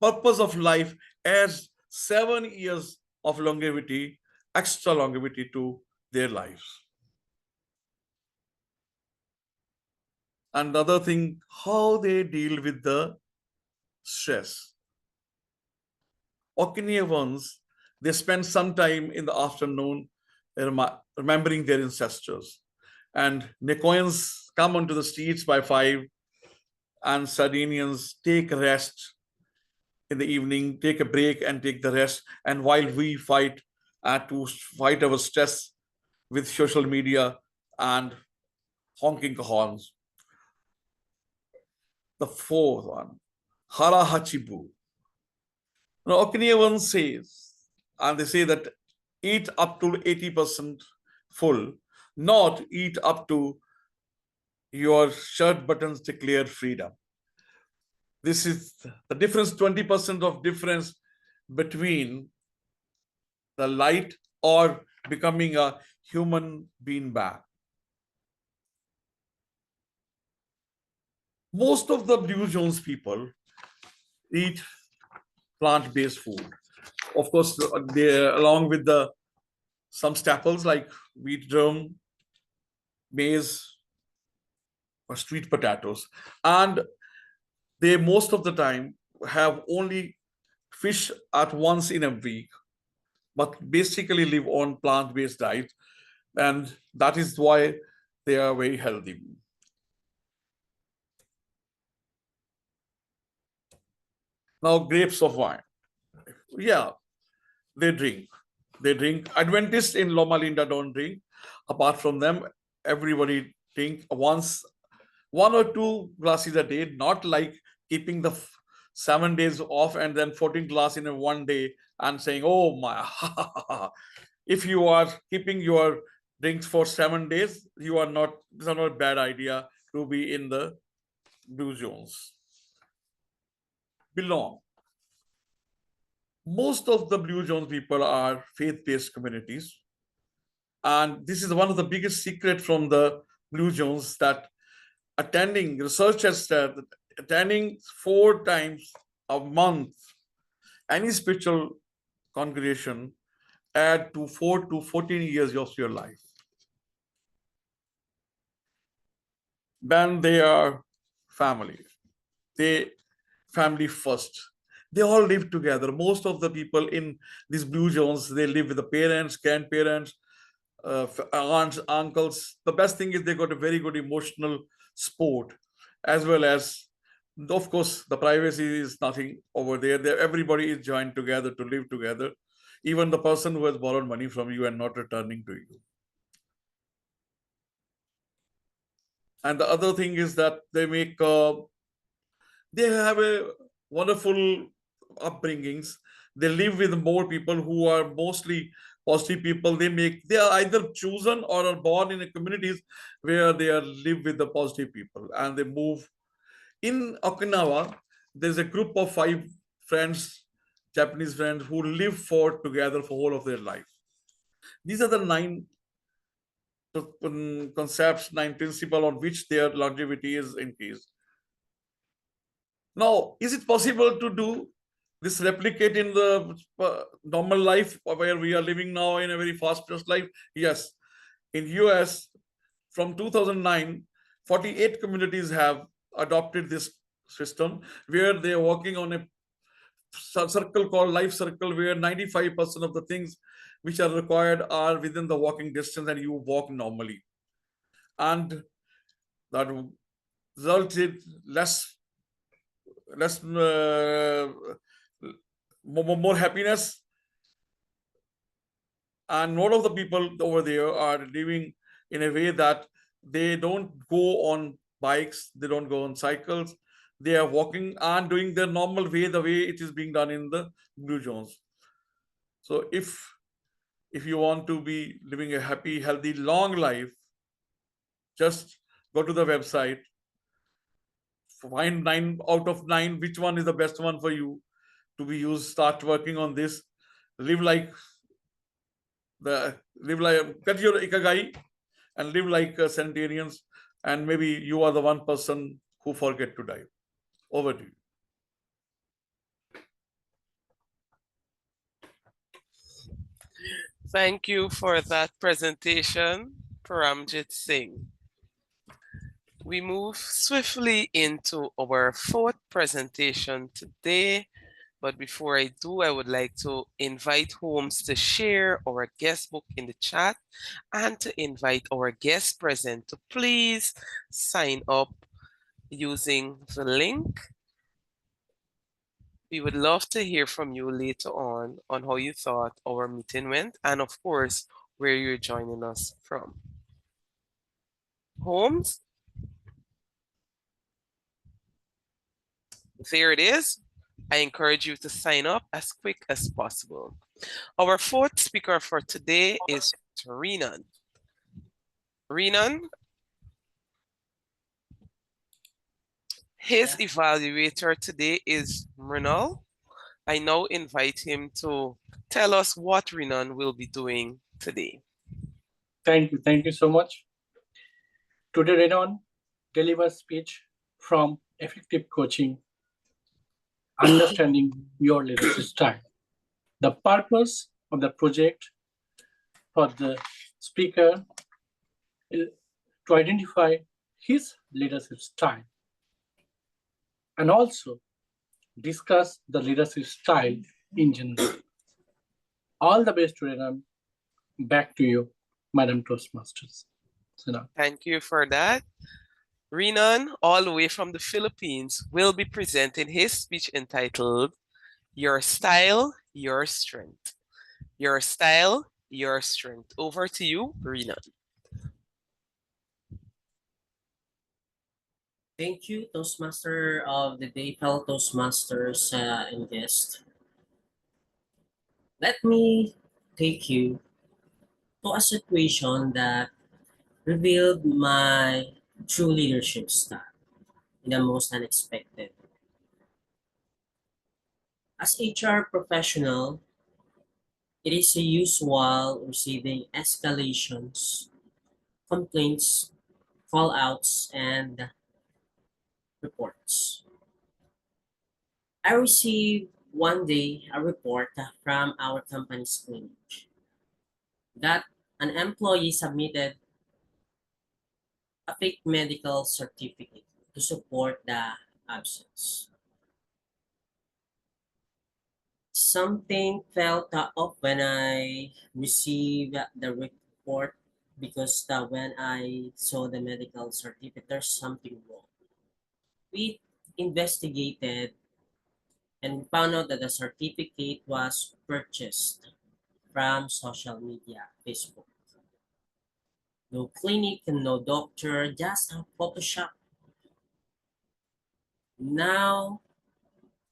purpose of life adds 7 years of longevity, extra longevity to their lives. Another thing, how they deal with the stress. Okinawans They spend some time in the afternoon remembering their ancestors. And Nicoyans come onto the streets by 5, and Sardinians take rest in the evening, take a break and take the rest. And while we fight to fight our stress with social media and honking horns. The fourth one, Hara Hachibu. Now, Okinawan says, and they say that eat up to 80% full, not eat up to your shirt buttons declare freedom. This is the difference, 20% of difference between the light or becoming a human being back. Most of the Blue Jones people eat plant-based food. Of course, they along with some staples like wheat germ, maize, or sweet potatoes. And they most of the time have only fish at once in a week, but basically live on plant-based diet. And that is why they are very healthy. Now, grapes of wine. Yeah, they drink. They drink. Adventists in Loma Linda don't drink. Apart from them, everybody drink once, 1 or 2 glasses a day, not like keeping the 7 days off and then 14 glasses in one day and saying, oh my, if you are keeping your drinks for 7 days, it's not a bad idea to be in the Blue Zones. Belong. Most of the Blue Zones people are faith-based communities. And this is one of the biggest secrets from the Blue Zones, that research has said that attending 4 times a month any spiritual congregation add to 4 to 14 years of your life. Then they are family. They family first. They all live together. Most of the people in these Blue Zones, they live with the parents, grandparents, aunts, uncles. The best thing is they got a very good emotional support, as well as, of course, the privacy is nothing over there. Everybody is joined together to live together. Even the person who has borrowed money from you and not returning to you. And the other thing is that they have a wonderful upbringings. They live with more people who are mostly positive people. They are either chosen or are born in communities where they live with the positive people, and they move. In Okinawa, there's a group of 5 friends, Japanese friends, who live together for whole of their life. These are the 9 concepts, 9 principles on which their longevity is increased. Now, is it possible to do this, replicate in the normal life where we are living now in a very fast-paced life? Yes. In US, from 2009, 48 communities have adopted this system, where they are working on a circle called life circle, where 95% of the things which are required are within the walking distance, and you walk normally. And that result is more happiness. And a lot of the people over there are living in a way that they don't go on bikes, they don't go on cycles, they are walking and doing their normal way, the way it is being done in the Blue Zones. So if you want to be living a happy, healthy, long life, just go to the website, find 9 out of 9, which one is the best one for you to be used, start working on this, cut your ikagai and live like centenarians, and maybe you are the one person who forget to die. Over to you. Thank you for that presentation, Paramjit Singh. We move swiftly into our 4th presentation today, But before I do, I would like to invite Holmes to share our guest book in the chat and to invite our guest present to please sign up using the link. We would love to hear from you later on how you thought our meeting went and of course, where you're joining us from. Holmes? There it is. I encourage you to sign up as quick as possible. Our fourth speaker for today is Renan. Renan, his evaluator today is Renan. I now invite him to tell us what Renan will be doing today. Thank you so much. Today, Renan delivers speech from effective coaching, understanding your leadership style. The purpose of the project for the speaker is to identify his leadership style and also discuss the leadership style in general. All the best, Renan. Back to you, Madam Toastmasters. Thank you for that. Renan, all the way from the Philippines, will be presenting his speech entitled, Your Style, Your Strength. Your Style, Your Strength. Over to you, Renan. Thank you, Toastmaster of the day, fellow Toastmasters and guests. Let me take you to a situation that revealed my true leadership style in the most unexpected. As HR professional, it is usual receiving escalations, complaints, call-outs, and reports. I received one day a report from our company's clinic that an employee submitted a fake medical certificate to support the absence. Something felt off when I received the report because when I saw the medical certificate, there's something wrong. We investigated and found out that the certificate was purchased from social media, Facebook. No clinic, no doctor, just a Photoshop. Now,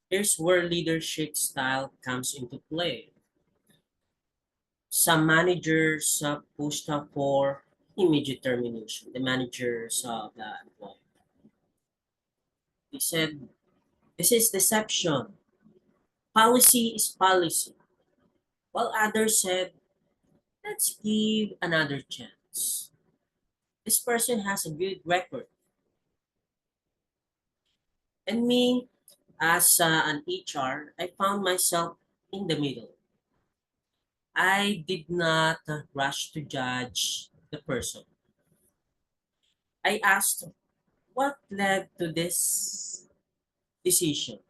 here's where leadership style comes into play. Some managers pushed for immediate termination, the managers of the employee. He said, this is deception. Policy is policy. While others said, let's give another chance. This person has a good record. And me, as an HR, I found myself in the middle. I did not rush to judge the person. I asked, what led to this decision?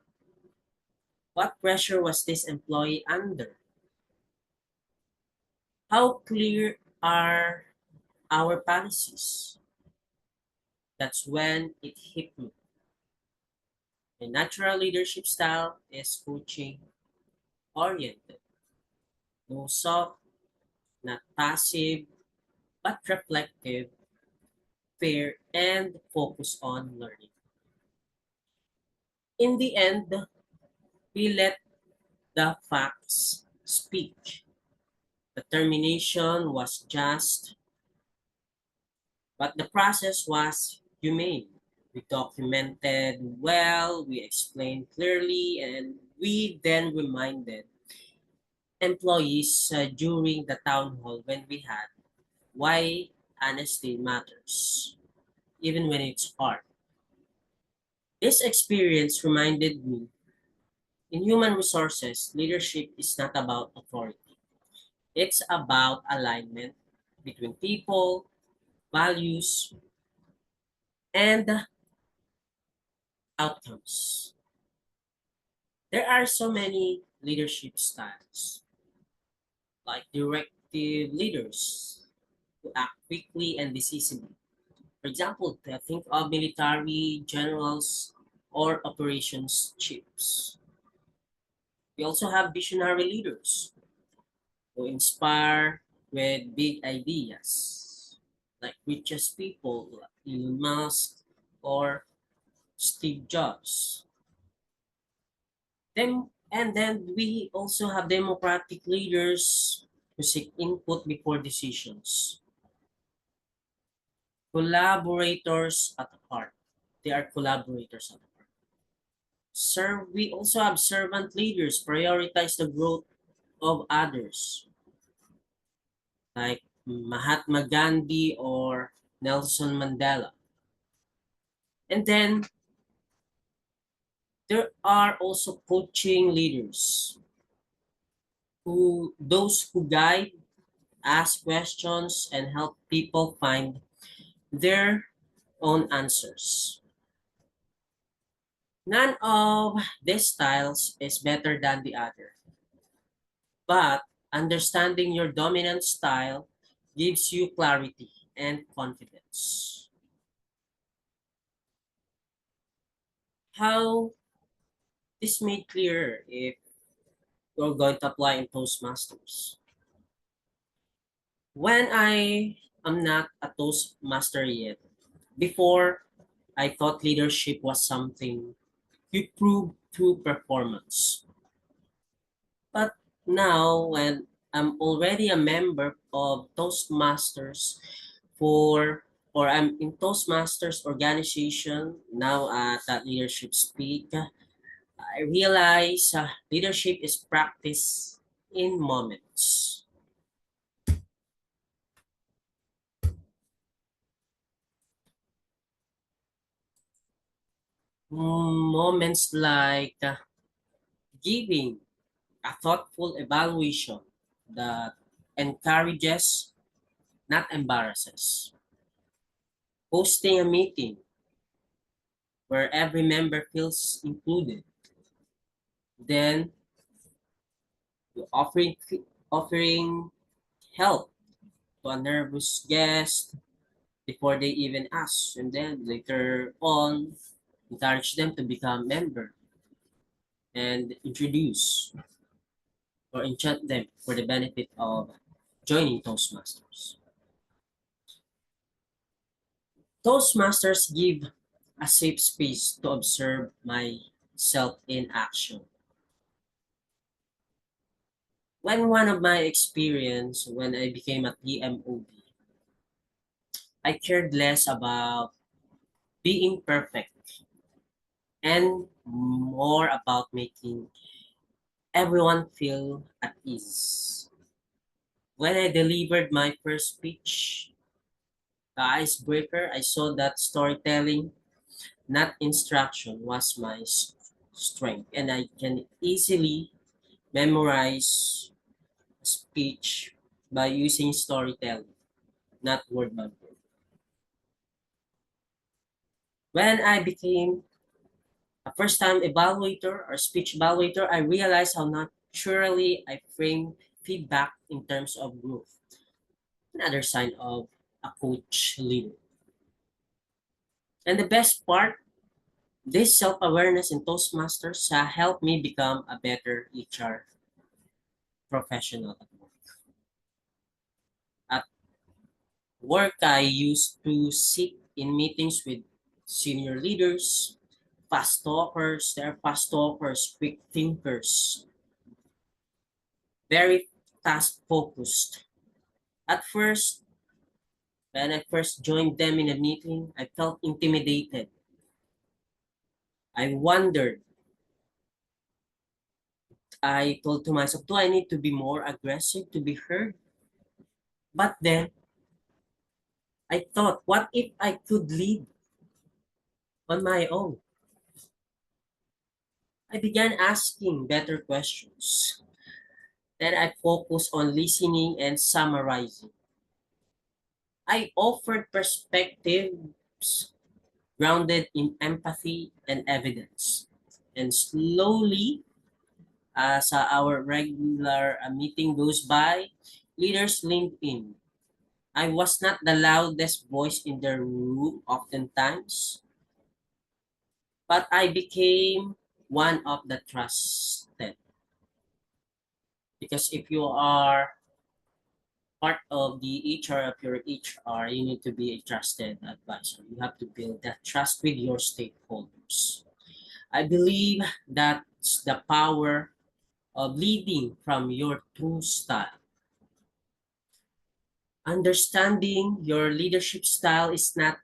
What pressure was this employee under? How clear are our policies? That's when it hit me. The natural leadership style is coaching oriented. No soft, not passive, but reflective, fair, and focus on learning. In the end, we let the facts speak. The termination was just, but the process was humane. We documented well, we explained clearly, and we then reminded employees during the town hall when we had why honesty matters, even when it's hard. This experience reminded me in human resources, leadership is not about authority. It's about alignment between people, values, and outcomes. There are so many leadership styles, like directive leaders who act quickly and decisively. For example, think of military generals or operations chiefs. We also have visionary leaders who inspire with big ideas, like richest people like Elon Musk or Steve Jobs. And then we also have democratic leaders who seek input before decisions. Collaborators at heart. They are collaborators at heart. We also have servant leaders prioritize the growth of others, like Mahatma Gandhi or Nelson Mandela. And then there are also coaching leaders, those who guide, ask questions, and help people find their own answers. None of these styles is better than the other, but understanding your dominant style gives you clarity and confidence. How this made clearer if you're going to apply in Toastmasters. When I am not a Toastmaster yet, before I thought leadership was something you prove through performance. But now, when I'm already a member of Toastmasters for or I'm in Toastmasters organization now at that leadership speak, I realize leadership is practice in moments. Moments like giving a thoughtful evaluation that encourages, not embarrasses. Hosting a meeting where every member feels included. Then offering help to a nervous guest before they even ask, and then later on encourage them to become member and introduce or enchant them for the benefit of joining Toastmasters. Toastmasters give a safe space to observe myself in action. One of my experience when I became a TMOD, I cared less about being perfect and more about making everyone feel at ease. When I delivered my first speech, the icebreaker, I saw that storytelling, not instruction, was my strength, and I can easily memorize a speech by using storytelling, not word by word. When I became a first-time evaluator or speech evaluator, I realized how naturally I frame feedback in terms of growth. Another sign of a coach leader. And the best part, this self-awareness in Toastmasters helped me become a better HR professional at work. At work, I used to sit in meetings with senior leaders, fast talkers. They're fast talkers, quick thinkers, very task focused. At first, when I first joined them in a meeting, I felt intimidated. I wondered. I told to myself, do I need to be more aggressive to be heard? But then I thought, what if I could lead on my own? I began asking better questions. Then I focused on listening and summarizing. I offered perspectives grounded in empathy and evidence. And slowly, As our regular meeting goes by, leaders leaned in. I was not the loudest voice in the room oftentimes, but I became one of the trusted. Because if you are part of the HR, of your HR, you need to be a trusted advisor. You have to build that trust with your stakeholders. I believe that's the power of leading from your true style. Understanding your leadership style is not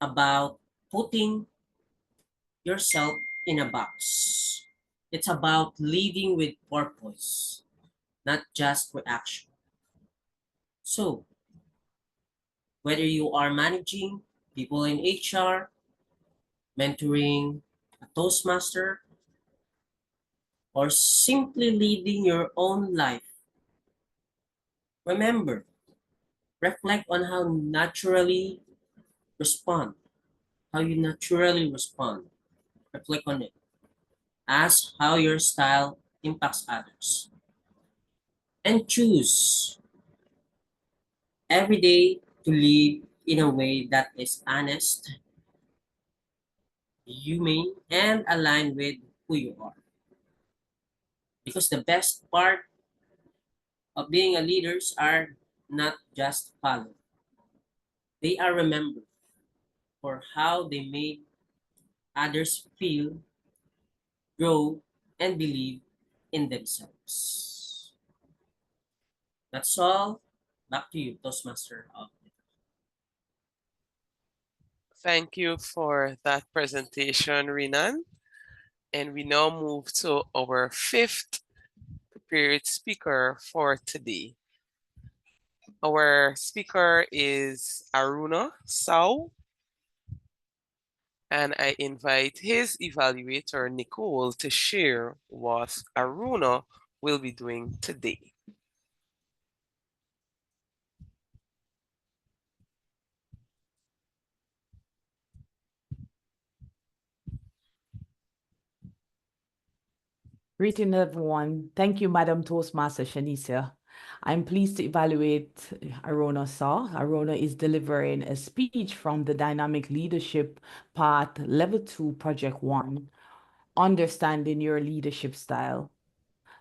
about putting yourself in a box. It's about leading with purpose, not just reaction. So, whether you are managing people in HR, mentoring a Toastmaster, or simply leading your own life, remember, reflect on respond, how you naturally respond. Reflect on it. Ask how your style impacts others. And choose every day to live in a way that is honest, humane, and aligned with who you are. Because the best part of being a leaders are not just followed. They are remembered for how they made others feel, grow, and believe in themselves. That's all. Back to you, Toastmaster. Thank you for that presentation, Renan. And we now move to our fifth prepared speaker for today. Our speaker is Arouna Sao, and I invite his evaluator, Nicole, to share what Arouna will be doing today. Greeting everyone. Thank you, Madam Toastmaster Shanicia. I'm pleased to evaluate Arouna Saw. Arouna is delivering a speech from the Dynamic Leadership Path Level 2 Project 1, Understanding Your Leadership Style.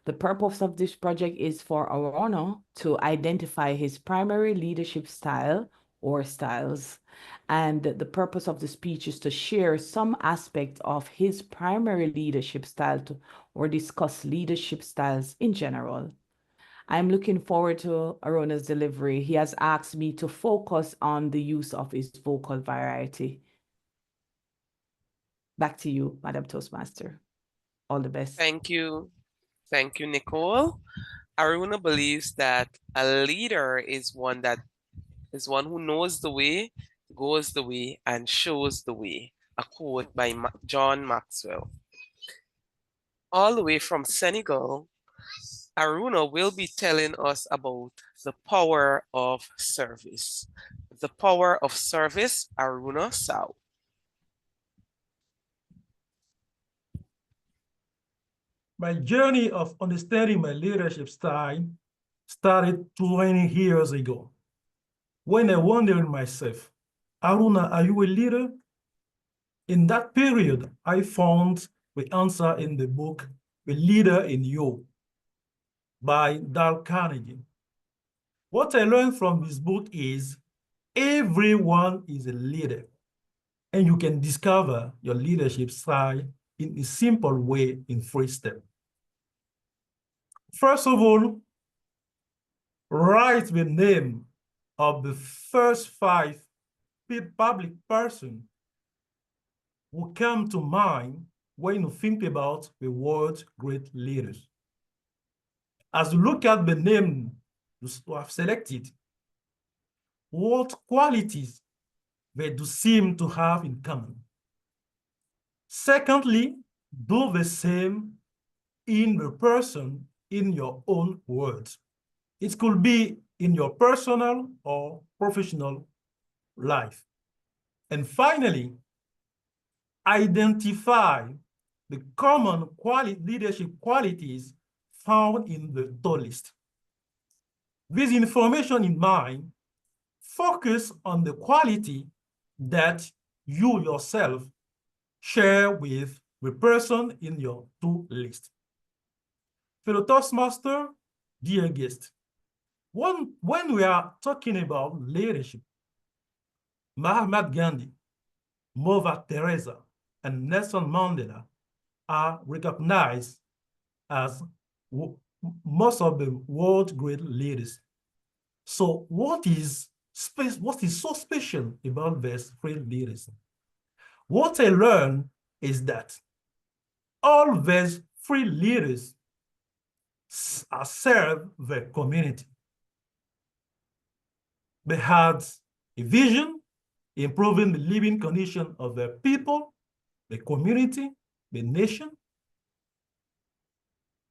The purpose of this project is for Arouna to identify his primary leadership style or styles. And the purpose of the speech is to share some aspect of his primary leadership style or discuss leadership styles in general. I'm looking forward to Arouna's delivery. He has asked me to focus on the use of his vocal variety. Back to you, Madam Toastmaster. All the best. Thank you. Thank you, Nicole. Arouna believes that a leader is one who knows the way, goes the way, and shows the way. A quote by John Maxwell. All the way from Senegal, Arouna will be telling us about the power of service. The power of service, Arouna Sao. My journey of understanding my leadership style started 20 years ago when I wondered myself, Arouna, are you a leader? In that period, I found the answer in the book, The Leader in You by Dale Carnegie. What I learned from this book is everyone is a leader, and you can discover your leadership style in a simple way in 3 steps. First of all, write the name of the first 5 public persons who come to mind when you think about the world's great leaders. As you look at the name you have selected, what qualities they do seem to have in common? Secondly, do the same in the person in your own words. It could be in your personal or professional life. And finally, identify the common leadership qualities found in the to list. With information in mind, focus on the quality that you yourself share with the person in your to list. Fellow Toastmaster, dear guest, when we are talking about leadership, Mahatma Gandhi, Mother Teresa, and Nelson Mandela are recognized as most of the world's great leaders. So what is so special about these great leaders? What I learned is that all these free leaders serve the community. They had a vision, improving the living condition of the people, the community, the nation.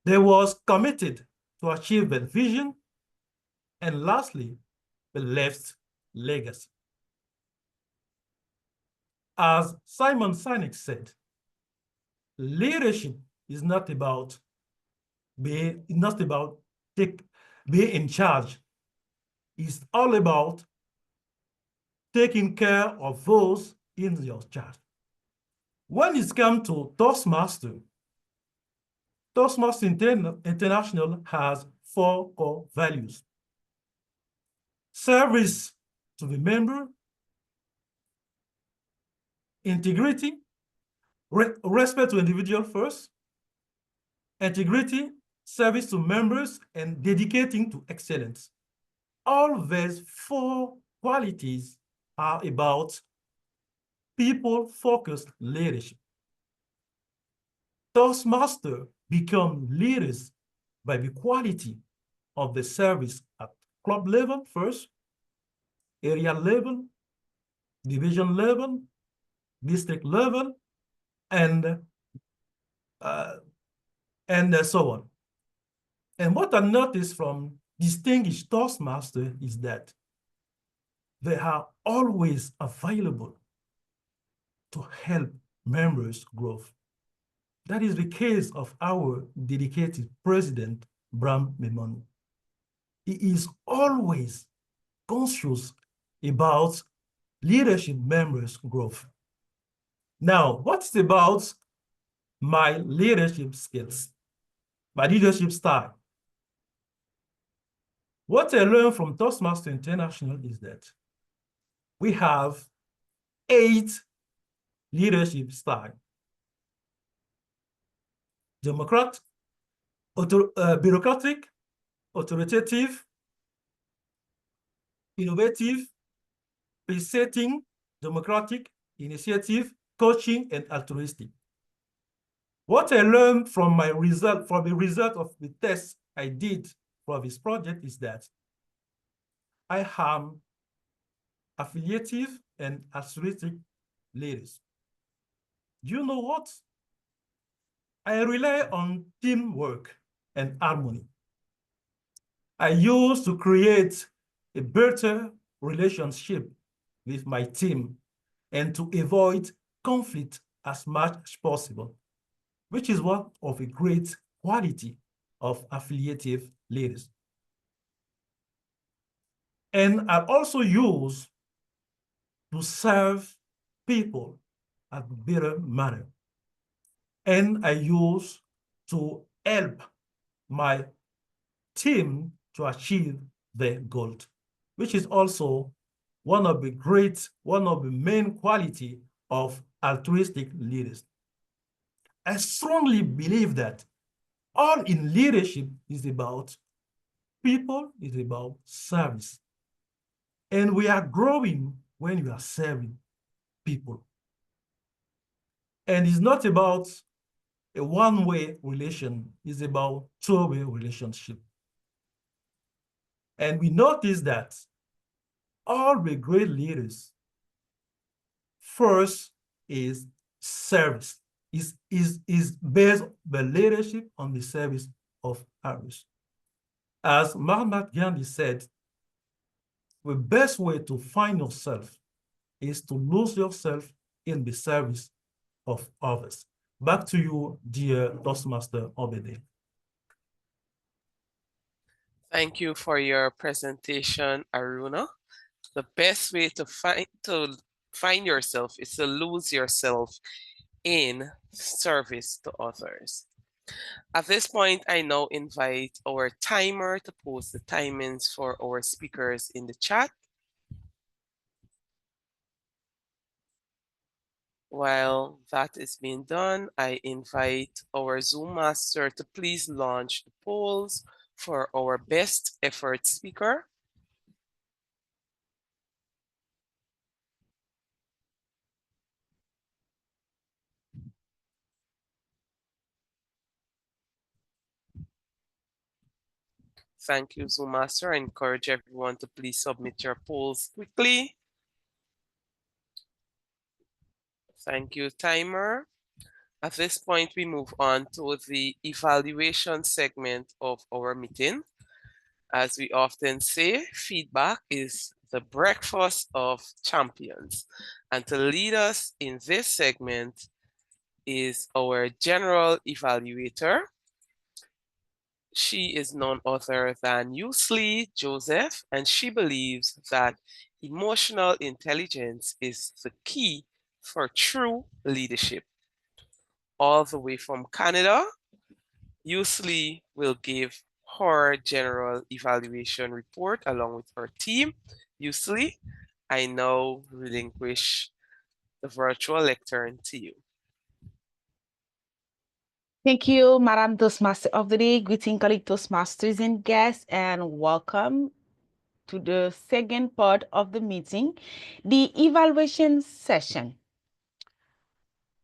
They was committed to achieve that vision. And lastly, the left legacy. As Simon Sinek said, leadership is not about being in charge. It's all about taking care of those in your charge. When it comes to Toastmaster International has 4 core values: service to the member, integrity, respect to individual first, integrity, service to members, and dedicating to excellence. All these 4 qualities are about people-focused leadership. Toastmasters become leaders by the quality of the service at club level first, area level, division level, district level, and so on. And what I noticed from distinguished Toastmasters is that they are always available to help members grow. That is the case of our dedicated president, Bram Memonu. He is always conscious about leadership members' growth. Now, what's about my leadership skills, my leadership style? What I learned from Toastmasters International is that we have 8 leadership styles: bureaucratic, authoritative, innovative, presetting, democratic, initiative, coaching, and altruistic. What I learned from the result of the test I did for this project is that I am affiliative and altruistic leaders. Do you know what? I rely on teamwork and harmony. I used to create a better relationship with my team and to avoid conflict as much as possible, which is one of the great quality of affiliative leaders. And I also use to serve people at a better manner. And I use to help my team to achieve their goal, which is also one of the main quality of altruistic leaders. I strongly believe that all in leadership is about people, is about service. And we are growing when we are serving people. And it's not about a one-way relation, it's about two-way relationship. And we notice that all the great leaders, first is service, is based the leadership on the service of others. As Mahatma Gandhi said, the best way to find yourself is to lose yourself in the service of others. Back to you, dear Toastmaster Obede. Thank you for your presentation, Arouna. The best way to find yourself is to lose yourself in service to others. At this point, I now invite our timer to post the timings for our speakers in the chat. While that is being done, I invite our Zoom master to please launch the polls for our best effort speaker. Thank you, Zoom master. I encourage everyone to please submit your polls quickly. Thank you, timer. At this point, we move on to the evaluation segment of our meeting. As we often say, feedback is the breakfast of champions. And to lead us in this segment is our general evaluator. She is none other than Yusli Joseph, and she believes that emotional intelligence is the key for true leadership. All the way from Canada, Yusli will give her general evaluation report along with her team. Yusli, I now relinquish the virtual lectern to you. Thank you, Madam Toastmaster of the Day. Greeting, colleague Toastmasters and guests, and welcome to the second part of the meeting, the evaluation session.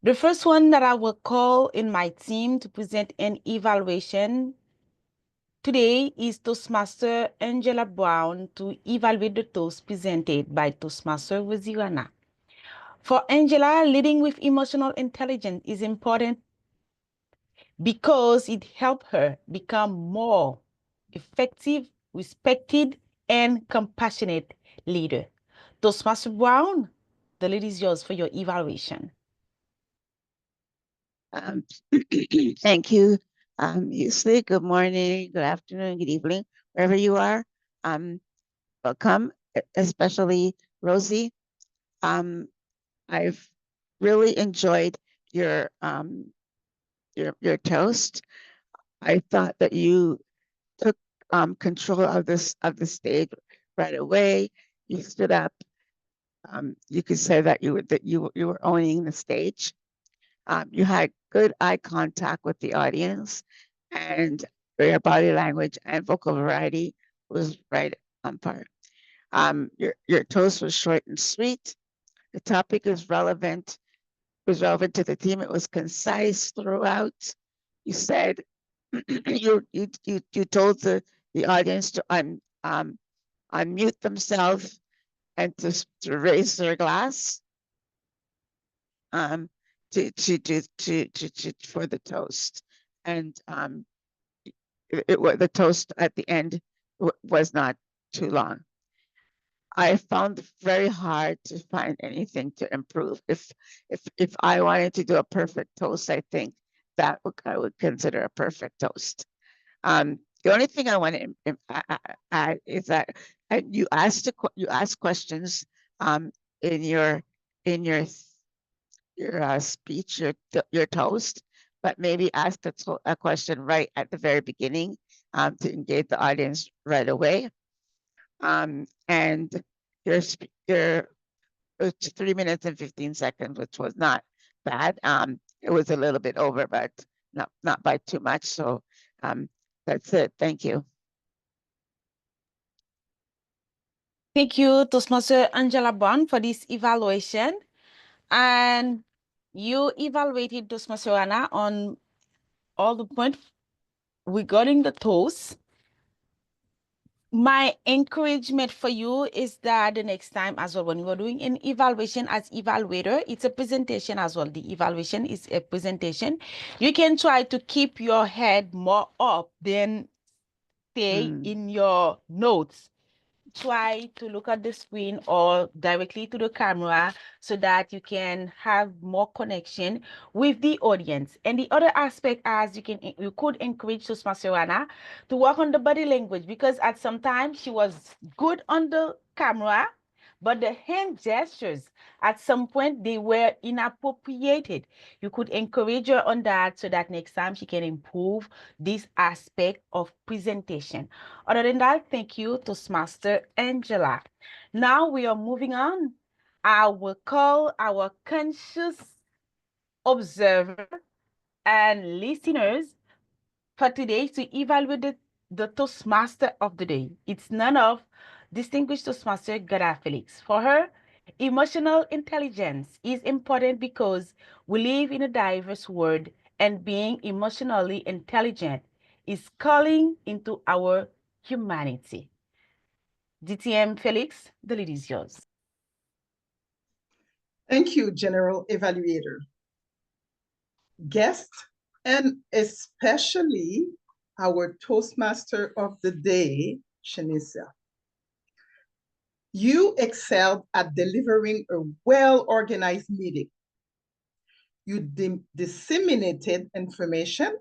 The first one that I will call in my team to present an evaluation today is Toastmaster Angela Brown to evaluate the toast presented by Toastmaster Rana. For Angela, leading with emotional intelligence is important because it helped her become more effective, respected, and compassionate leader. Toastmaster Brown, the lead is yours for your evaluation. Thank you, Yusli. Good morning, good afternoon, good evening, wherever you are. Welcome, especially Rozy. I've really enjoyed your toast. I thought that you took control of the stage right away. You stood up. You could say that you were owning the stage. You had good eye contact with the audience, and your body language and vocal variety was right on par. Your toast was short and sweet. The topic is relevant. Was relevant to the theme. It was concise throughout. You said you told the audience to unmute themselves and to raise their glass for the toast, and the toast at the end was not too long. I found it very hard to find anything to improve. If I wanted to do a perfect toast, I think that I would consider a perfect toast. The only thing I want to add is that you asked questions in your speech, your toast, but maybe ask a question right at the very beginning to engage the audience right away. And your 3 minutes and 15 seconds, which was not bad. It was a little bit over, but not by too much. So that's it. Thank you. Thank you, Toastmaster Angela Brown, for this evaluation. And you evaluated Toastmaster Rana on all the points regarding the toast. My encouragement for you is that the next time as well, when you are doing an evaluation as evaluator, it's a presentation as well. The evaluation is a presentation. You can try to keep your head more up than stay in your notes. try to look at the screen or directly to the camera so that you can have more connection with the audience. And the other aspect, as you could encourage Toastmaster Rana to work on the body language, because at some time she was good on the camera, but the hand gestures at some point they were inappropriated. You could encourage her on that so that next time she can improve this aspect of presentation. Other than that, thank you, Toastmaster Angela. Now we are moving on. I will call our conscious observer and listeners for today to evaluate the Toastmaster of the day. It's none of distinguished Toastmaster Gada Felix. For her, emotional intelligence is important because we live in a diverse world, and being emotionally intelligent is calling into our humanity. DTM Felix, the lead is yours. Thank you, General Evaluator. Guests, and especially our Toastmaster of the day, Shanicia. You excelled at delivering a well-organized meeting. You disseminated information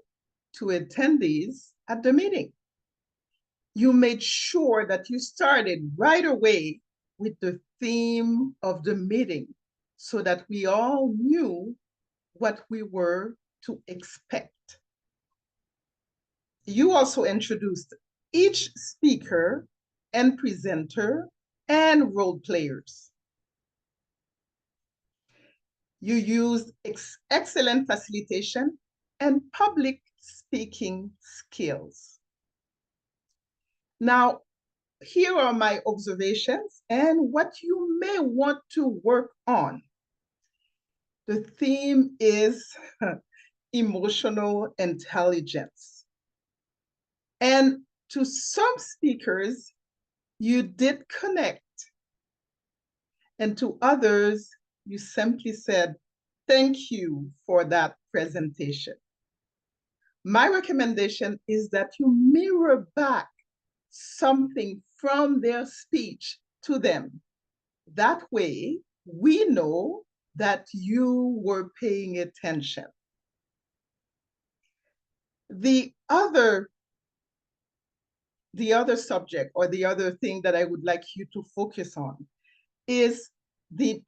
to attendees at the meeting. You made sure that you started right away with the theme of the meeting so that we all knew what we were to expect. You also introduced each speaker and presenter and role players. You used excellent facilitation and public speaking skills. Now, here are my observations and what you may want to work on. The theme is emotional intelligence. And to some speakers, you did connect. And to others, you simply said, thank you for that presentation. My recommendation is that you mirror back something from their speech to them. That way, we know that you were paying attention. The other subject or the other thing that I would like you to focus on is the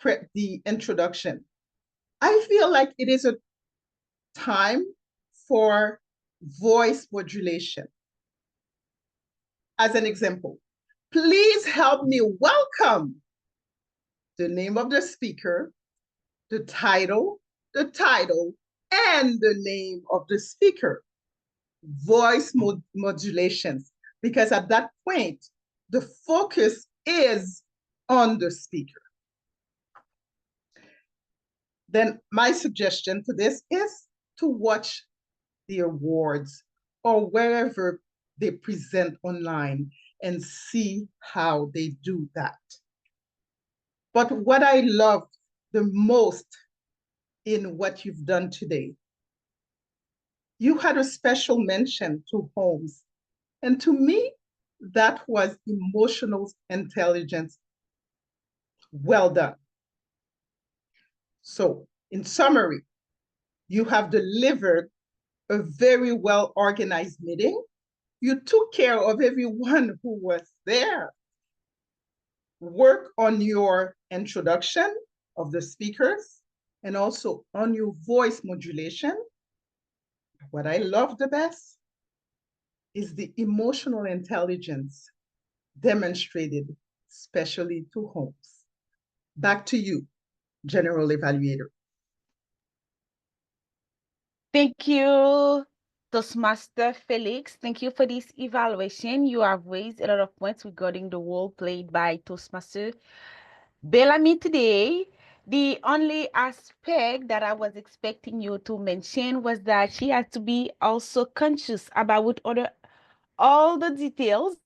introduction. I feel like it is a time for voice modulation. As an example, please help me welcome the name of the speaker, the title, and the name of the speaker. Voice modulations, because at that point, the focus is on the speaker. Then my suggestion to this is to watch the awards or wherever they present online and see how they do that. But what I loved the most in what you've done today, you had a special mention to homes. And to me, that was emotional intelligence. Well done. So, in summary, you have delivered a very well-organized meeting. You took care of everyone who was there. Work on your introduction of the speakers and also on your voice modulation. What I love the best is the emotional intelligence demonstrated, especially to homes. Back to you, General Evaluator. Thank you, Toastmaster Felix. Thank you for this evaluation. You have raised a lot of points regarding the role played by Toastmaster Bellamy today. The only aspect that I was expecting you to mention was that she had to be also conscious about all the details,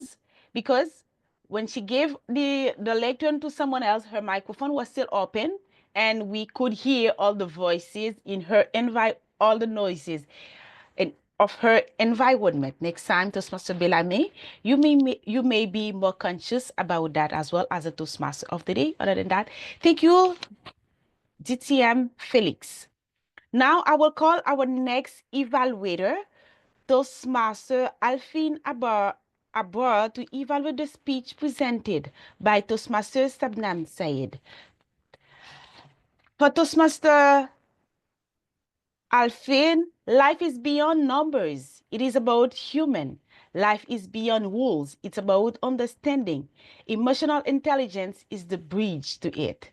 because when she gave the lectern to someone else, her microphone was still open and we could hear all the voices in her all the noises. And of her environment. Next time, Toastmaster Bellamy, you may be more conscious about that as well as a Toastmaster of the day. Other than that, thank you, DTM Felix. Now I will call our next evaluator, Toastmaster Alfin Abor, to evaluate the speech presented by Toastmaster Sabnam Saiyed. For Toastmaster Alfin, life is beyond numbers. It is about human. Life is beyond rules. It's about understanding. Emotional intelligence is the bridge to it.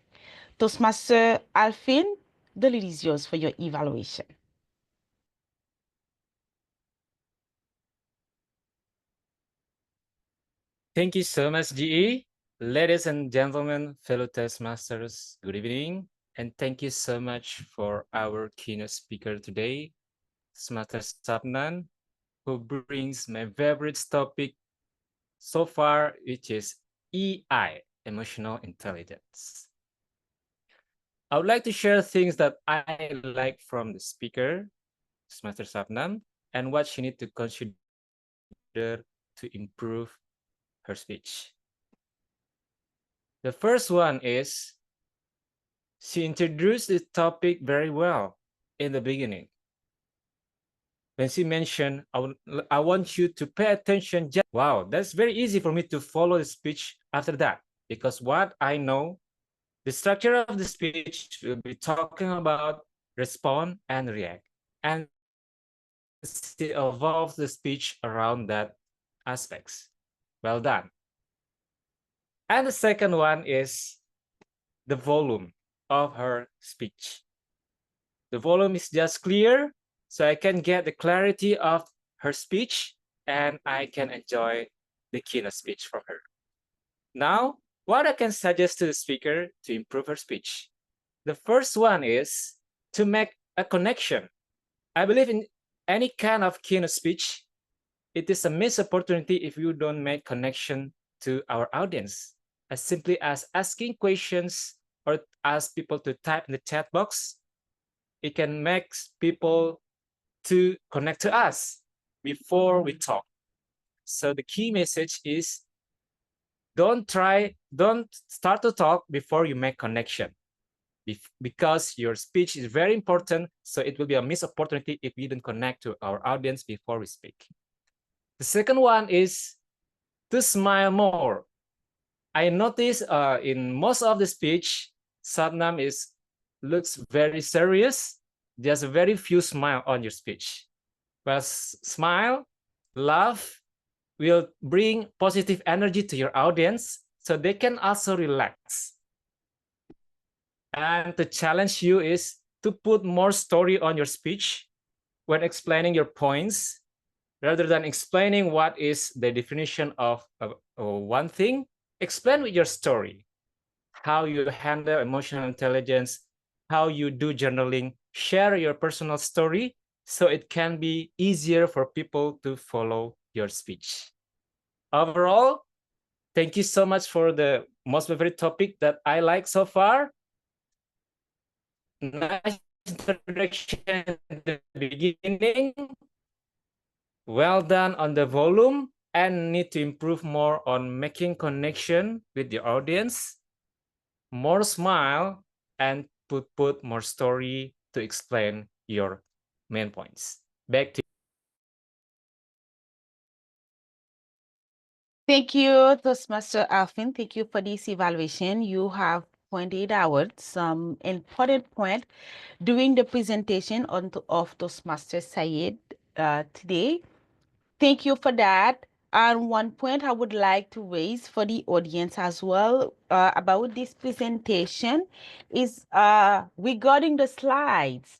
Toastmaster Alfin, the lead is yours for your evaluation. Thank you so much, GE. Ladies and gentlemen, fellow Toastmasters, good evening. And thank you so much for our keynote speaker today, Toastmaster Sabnam, who brings my favorite topic so far, which is EI, emotional intelligence. I would like to share things that I like from the speaker, Toastmaster Sabnam, and what she needs to consider to improve her speech. The first one is she introduced the topic very well in the beginning. When she mentioned, I want you to pay attention. Wow, that's very easy for me to follow the speech after that, because what I know, the structure of the speech will be talking about respond and react. And she evolves the speech around that aspects. Well done. And the second one is the volume of her speech. The volume is just clear, so I can get the clarity of her speech and I can enjoy the keynote speech from her. Now, what I can suggest to the speaker to improve her speech? The first one is to make a connection. I believe in any kind of keynote speech, it is a missed opportunity if you don't make connection to our audience. As simply as asking questions or ask people to type in the chat box, it can make people to connect to us before we talk. So the key message is don't start to talk before you make connection, because your speech is very important. So it will be a missed opportunity if we don't connect to our audience before we speak. The second one is to smile more. I notice in most of the speech, Sabnam looks very serious. There's a very few smile on your speech. Well, smile, laugh will bring positive energy to your audience so they can also relax. And to challenge you is to put more story on your speech when explaining your points, rather than explaining what is the definition of one thing. Explain with your story, how you handle emotional intelligence, how you do journaling, share your personal story so it can be easier for people to follow your speech. Overall, thank you so much for the most favorite topic that I like so far. Nice introduction at the beginning. Well done on the volume, and need to improve more on making connection with the audience. More smile and put more story to explain your main points. Back to you. Thank you, Toastmaster Alfin. Thank you for this evaluation. You have pointed out some important point during the presentation of Toastmaster Saiyed today. Thank you for that. And one point I would like to raise for the audience as well about this presentation is regarding the slides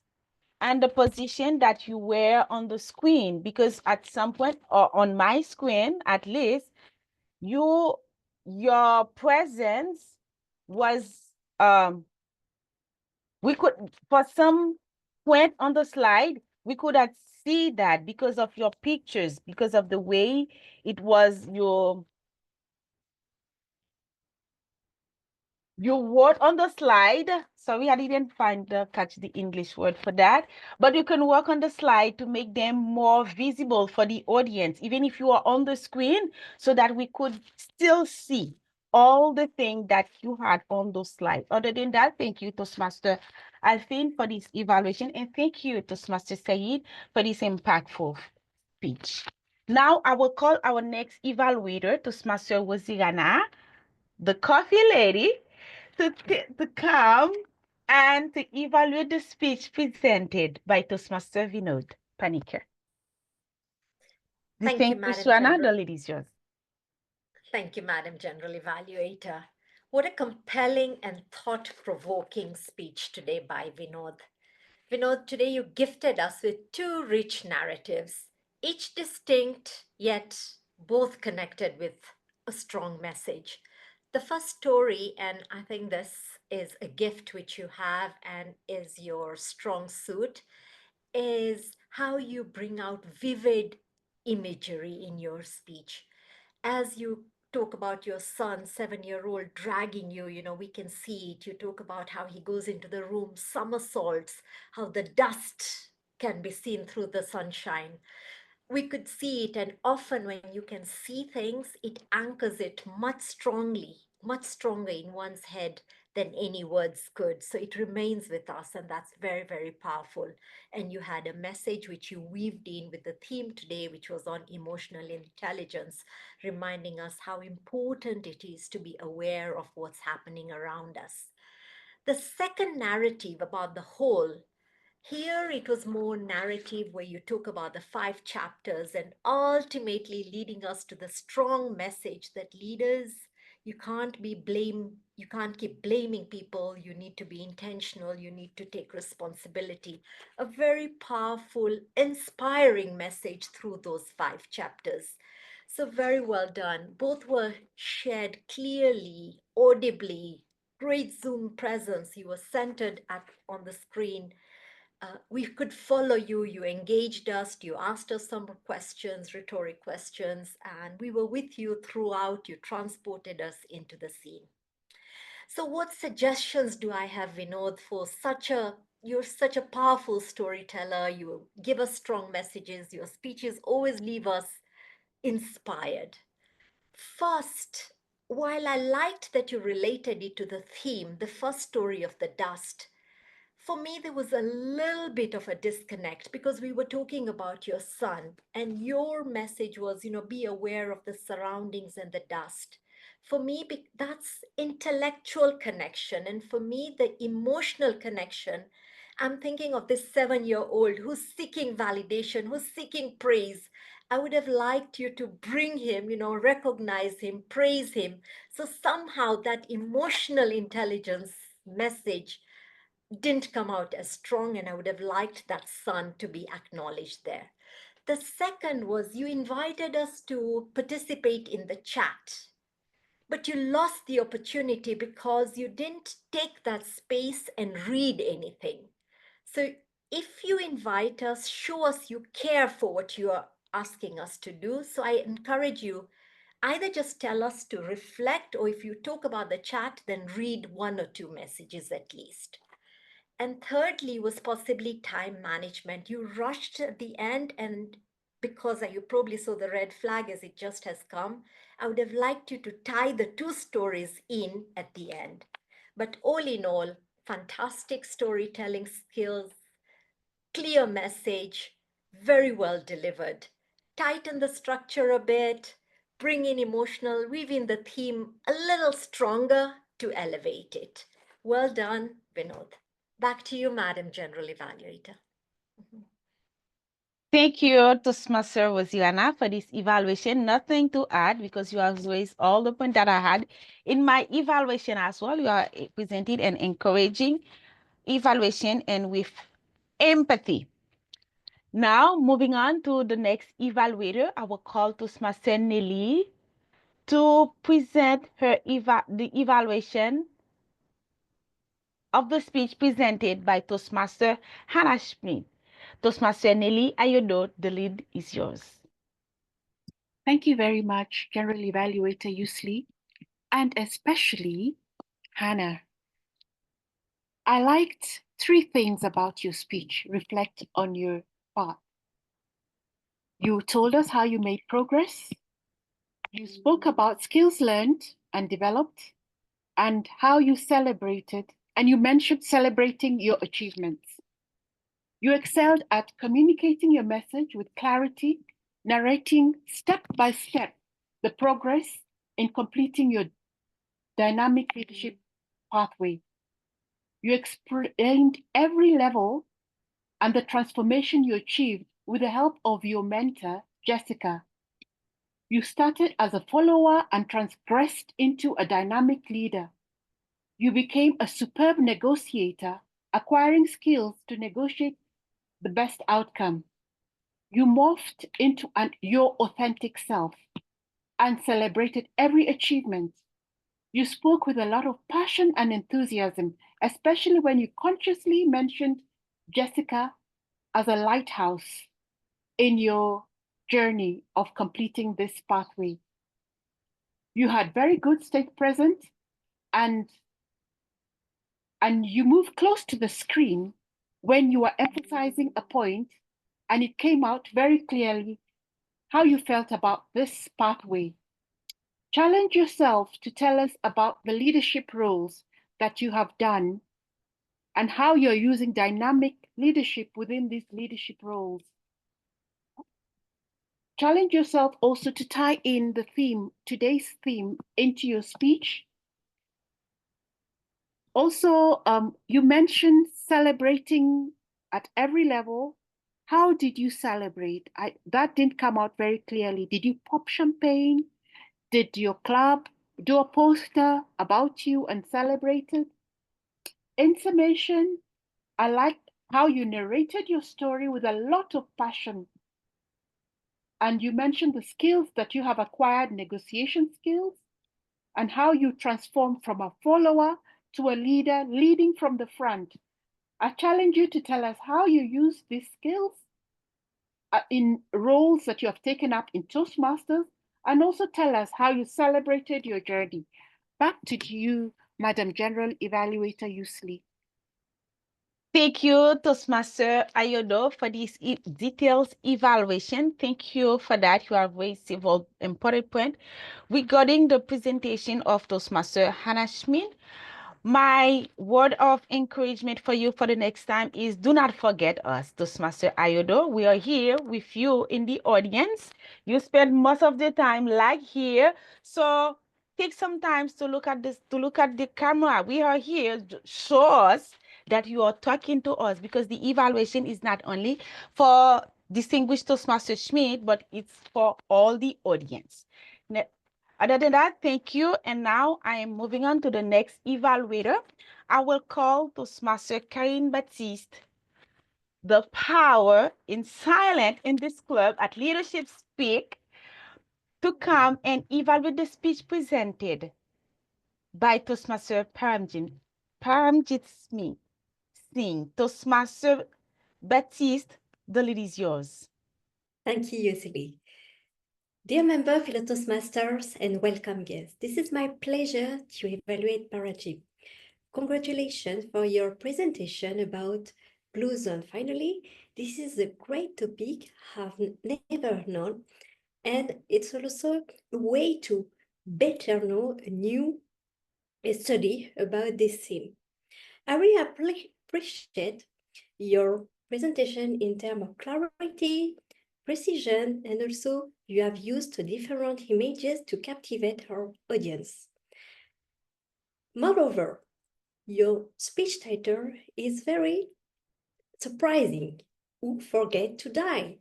and the position that you were on the screen, because at some point, or on my screen at least, your presence was we could, for some point on the slide, we could not see that because of your pictures, because of the way it was You wrote on the slide. Sorry, I didn't catch the English word for that. But you can work on the slide to make them more visible for the audience, even if you are on the screen, so that we could still see all the things that you had on those slides. Other than that, thank you, Toastmaster Alfin, for this evaluation. And thank you, Toastmaster Saiyed, for this impactful speech. Now I will call our next evaluator, Toastmaster Rana, the coffee lady, to come and to evaluate the speech presented by Toastmaster Vinod Panicker. Thank you, Madam Rana, the General. lead is yours. Thank you, Madam General Evaluator. What a compelling and thought-provoking speech today by Vinod. Vinod, today you gifted us with two rich narratives, each distinct yet both connected with a strong message. The first story, and I think this is a gift which you have and is your strong suit, is how you bring out vivid imagery in your speech. As you talk about your son, 7-year-old, dragging you, we can see it. You talk about how he goes into the room, somersaults, how the dust can be seen through the sunshine. We could see it, and often when you can see things, it anchors it much stronger in one's head than any words could. So it remains with us, and that's very, very powerful. And you had a message which you weaved in with the theme today, which was on emotional intelligence, reminding us how important it is to be aware of what's happening around us. The second narrative about the whole, here it was more narrative where you talk about the 5 chapters and ultimately leading us to the strong message that leaders, you can't keep blaming people, you need to be intentional, you need to take responsibility. A very powerful, inspiring message through those 5 chapters. So very well done. Both were shared clearly, audibly, great Zoom presence. You were centered on the screen. We could follow you. You engaged us. You asked us some questions, rhetoric questions, and we were with you throughout. You transported us into the scene. So what suggestions do I have, Vinod, for you're such a powerful storyteller. You give us strong messages. Your speeches always leave us inspired. First, while I liked that you related it to the theme, the first story of the dust, for me, there was a little bit of a disconnect because we were talking about your son and your message was, be aware of the surroundings and the dust. For me, that's intellectual connection. And for me, the emotional connection, I'm thinking of this 7-year-old who's seeking validation, who's seeking praise. I would have liked you to bring him, recognize him, praise him. So somehow that emotional intelligence message didn't come out as strong, and I would have liked that son to be acknowledged there. The second was you invited us to participate in the chat, but you lost the opportunity because you didn't take that space and read anything. So if you invite us, show us you care for what you are asking us to do. So I encourage you, either just tell us to reflect, or if you talk about the chat, then read 1 or 2 messages at least. And thirdly was possibly time management. You rushed at the end, and because you probably saw the red flag as it just has come, I would have liked you to tie the 2 stories in at the end. But all in all, fantastic storytelling skills, clear message, very well delivered. Tighten the structure a bit, bring in emotional, weave in the theme a little stronger to elevate it. Well done, Vinod. Back to you, Madam General Evaluator. Thank you, Toastmaster Rana, for this evaluation. Nothing to add because you have raised all the points that I had in my evaluation as well. You are presenting an encouraging evaluation and with empathy. Now, moving on to the next evaluator, I will call Toastmaster Nelly to present the evaluation of the speech presented by Toastmaster Hannah Schmidt. Toastmaster Nelly Ayodo, the lead is yours. Thank you very much, General Evaluator Yusli, and especially Hannah, I liked 3 things about your speech. Reflect on your path. You told us how you made progress. You spoke about skills learned and developed and how you celebrated, and you mentioned celebrating your achievements. You excelled at communicating your message with clarity, narrating step by step the progress in completing your dynamic leadership pathway. You explained every level and the transformation you achieved with the help of your mentor, Jessica. You started as a follower and transgressed into a dynamic leader. You became a superb negotiator, acquiring skills to negotiate the best outcome. You morphed into your authentic self and celebrated every achievement. You spoke with a lot of passion and enthusiasm, especially when you consciously mentioned Jessica as a lighthouse in your journey of completing this pathway. You had very good state presence and you moved close to the screen when you were emphasizing a point, and it came out very clearly how you felt about this pathway. Challenge yourself to tell us about the leadership roles that you have done and how you're using dynamic leadership within these leadership roles. Challenge yourself also to tie in the theme, today's theme, into your speech. Also, you mentioned celebrating at every level. How did you celebrate? That didn't come out very clearly. Did you pop champagne? Did your club do a poster about you and celebrate it? In summation, I liked how you narrated your story with a lot of passion. And you mentioned the skills that you have acquired, negotiation skills, and how you transformed from a follower to a leader, leading from the front. I challenge you to tell us how you use these skills in roles that you have taken up in Toastmasters, and also tell us how you celebrated your journey. Back to you, Madam General Evaluator Usli. Thank you, Toastmaster Ayodo, for this detailed evaluation. Thank you for that. You have raised several important points. Regarding the presentation of Toastmaster Hannah Schmidt, my word of encouragement for you for the next time is do not forget us, Toastmaster Ayodo. We are here with you in the audience. You spend most of the time like here. So take some time to look at this, to look at the camera. We are here. Show us that you are talking to us, because the evaluation is not only for distinguished Toastmaster Schmidt, but it's for all the audience. Other than that, thank you. And now I am moving on to the next evaluator. I will call Toastmaster Karine Baptiste, the power in silent in this club at Leadership Speak, to come and evaluate the speech presented by Toastmaster Paramjit Singh. Toastmaster Baptiste, the lead is yours. Thank you, Usli. Dear member, fellow Toastmasters, and welcome guests. This is my pleasure to evaluate Paramjit. Congratulations for your presentation about Blue Zone. Finally, this is a great topic I've never known, and it's also a way to better know a new study about this theme. I really appreciate your presentation in terms of clarity, precision, and also you have used different images to captivate our audience. Moreover, your speech title is very surprising. Who forget to die?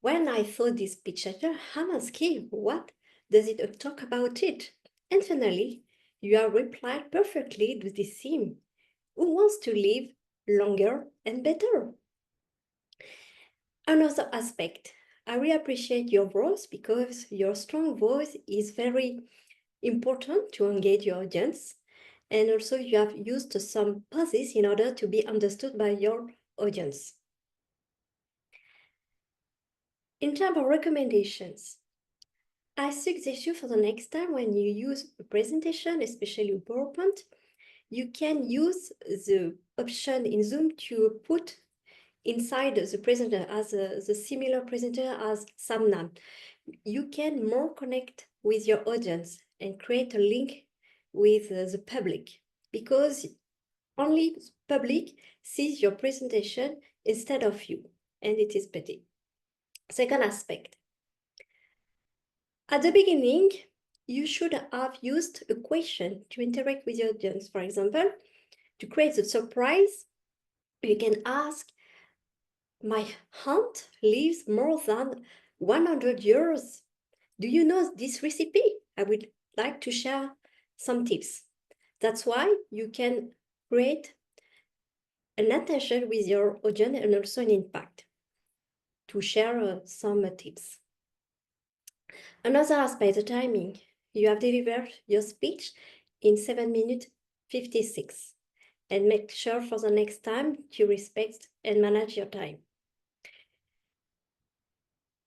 When I saw this speech title, I'm asking, what does it talk about it? And finally, you have replied perfectly to this theme. Who wants to live longer and better? Another aspect, I really appreciate your voice, because your strong voice is very important to engage your audience. And also you have used some pauses in order to be understood by your audience. In terms of recommendations, I suggest you for the next time when you use a presentation, especially PowerPoint, you can use the option in Zoom to put inside the presenter as the similar presenter as Sabnam. You can more connect with your audience and create a link with the public, because only the public sees your presentation instead of you, and it is better. Second aspect. At the beginning, you should have used a question to interact with your audience. For example, to create a surprise, you can ask, my aunt lives more than 100 years. Do you know this recipe? I would like to share some tips. That's why you can create an attention with your audience and also an impact to share some tips. Another aspect, the timing. You have delivered your speech in 7 minutes 56, and make sure for the next time to respect and manage your time.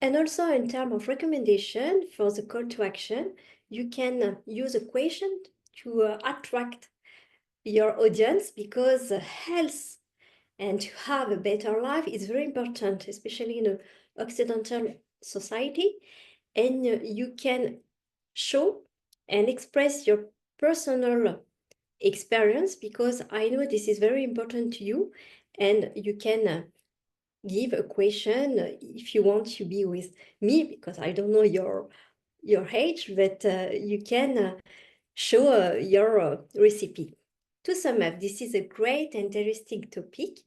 And also in terms of recommendation for the call to action, you can use a question to attract your audience, because health and to have a better life is very important, especially in an Occidental society. And you can show and express your personal experience, because I know this is very important to you, and you can give a question if you want to be with me, because I don't know your age, but you can show your recipe. To sum up, this is a great and interesting topic,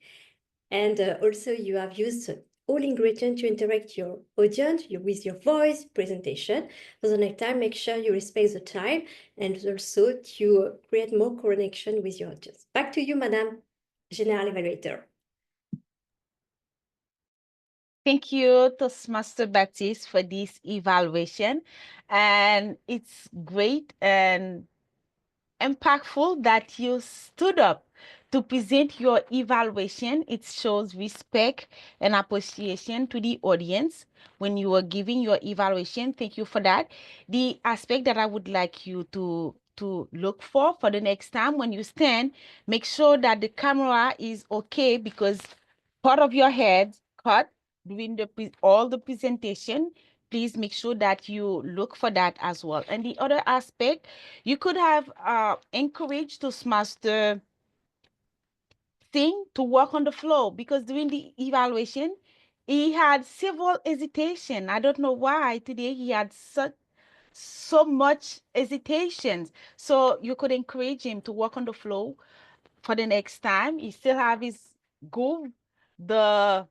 and also you have used all ingredients to interact your audience with your voice, presentation. For the next time, make sure you respect the time, and also to create more connection with your audience. Back to you, Madam General Evaluator. Thank you, Toastmaster Baptiste, for this evaluation. And it's great and impactful that you stood up to present your evaluation. It shows respect and appreciation to the audience when you are giving your evaluation. Thank you for that. The aspect that I would like you to look for the next time when you stand, make sure that the camera is okay, because part of your head cut during all the presentation. Please make sure that you look for that as well. And the other aspect, you could have encouraged Toastmaster Singh to work on the flow, because during the evaluation, he had several hesitation. I don't know why today he had so much hesitations. So you could encourage him to work on the flow for the next time. He still have his groove, the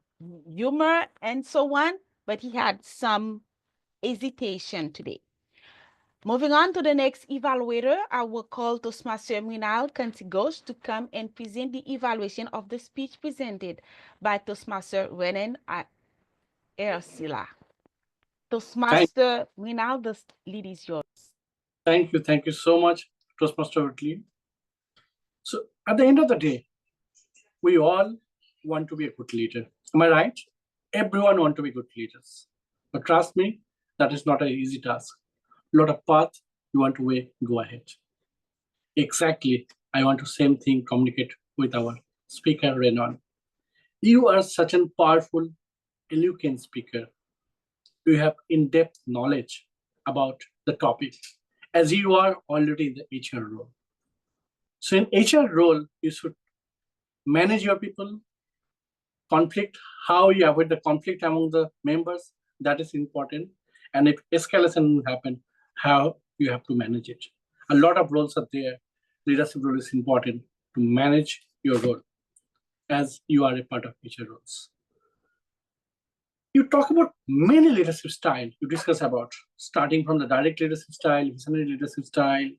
humor, and so on, but he had some hesitation today. Moving on to the next evaluator, I will call Toastmaster Renan Cantigos to come and present the evaluation of the speech presented by Toastmaster Renan at Ercilla. Toastmaster Renan, the lead is yours. Thank you so much, Toastmaster Whitley. So at the end of the day, we all want to be a good leader. Am I right? Everyone want to be good leaders. But trust me, that is not an easy task. A lot of path you want to go ahead. Exactly. I want to same thing communicate with our speaker, Renan. You are such a powerful, eloquent speaker. You have in-depth knowledge about the topic, as you are already in the HR role. So in HR role, you should manage your people, conflict, how you avoid the conflict among the members, that is important. And if escalation will happen, how you have to manage it. A lot of roles are there. Leadership role is important to manage your role as you are a part of HR roles. You talk about many leadership style. You discuss about starting from the direct leadership style, visionary leadership style.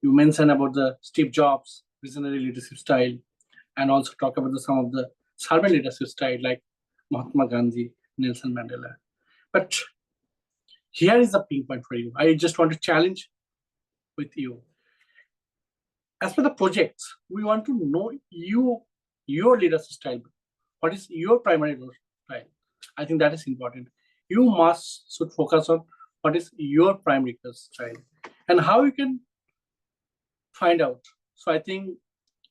You mention about the Steve Jobs visionary leadership style, and also talk about some of the servant leadership style like Mahatma Gandhi, Nelson Mandela. But here is the pinpoint for you. I just want to challenge with you. As for the projects, we want to know your leadership style. What is your primary style? I think that is important. You should focus on what is your primary style and how you can find out. So I think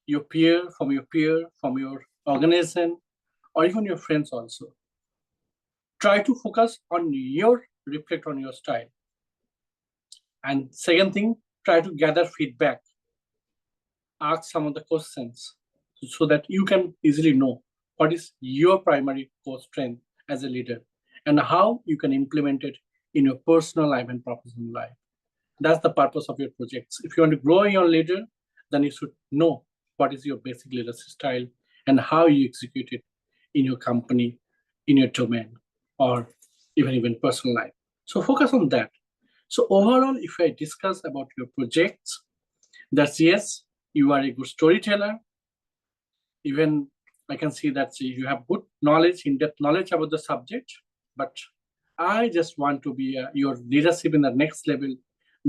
your peer, from your organization, or even your friends also. Try to focus on reflect on your style. And second thing, try to gather feedback. Ask some of the questions so that you can easily know what is your primary core strength as a leader and how you can implement it in your personal life and professional life. That's the purpose of your projects. If you want to grow your leader, then you should know what is your basic leadership style and how you execute it in your company, in your domain, or even personal life. So focus on that. So overall, if I discuss about your projects, that's yes, you are a good storyteller. Even I can see that you have good knowledge, in-depth knowledge about the subject, but I just want to be your leadership in the next level.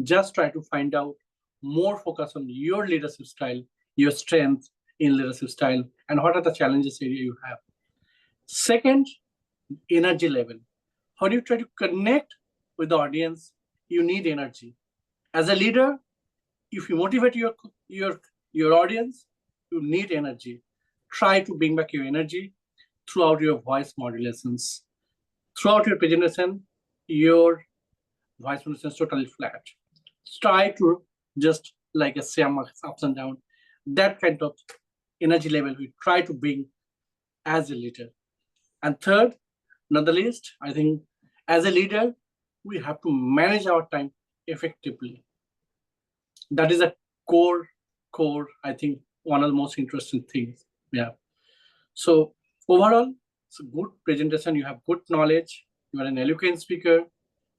Just try to find out more focus on your leadership style, your strength in leadership style, and what are the challenges area you have. Second, energy level. How do you try to connect with the audience? You need energy. As a leader, if you motivate your audience, you need energy. Try to bring back your energy throughout your voice modulations. Throughout your presentation, your voice modulation is totally flat. Try to just like a same ups and down. That kind of energy level we try to bring as a leader. And third, not the least, I think as a leader, we have to manage our time effectively. That is a core, I think, one of the most interesting things we have. So overall, it's a good presentation. You have good knowledge. You are an eloquent speaker,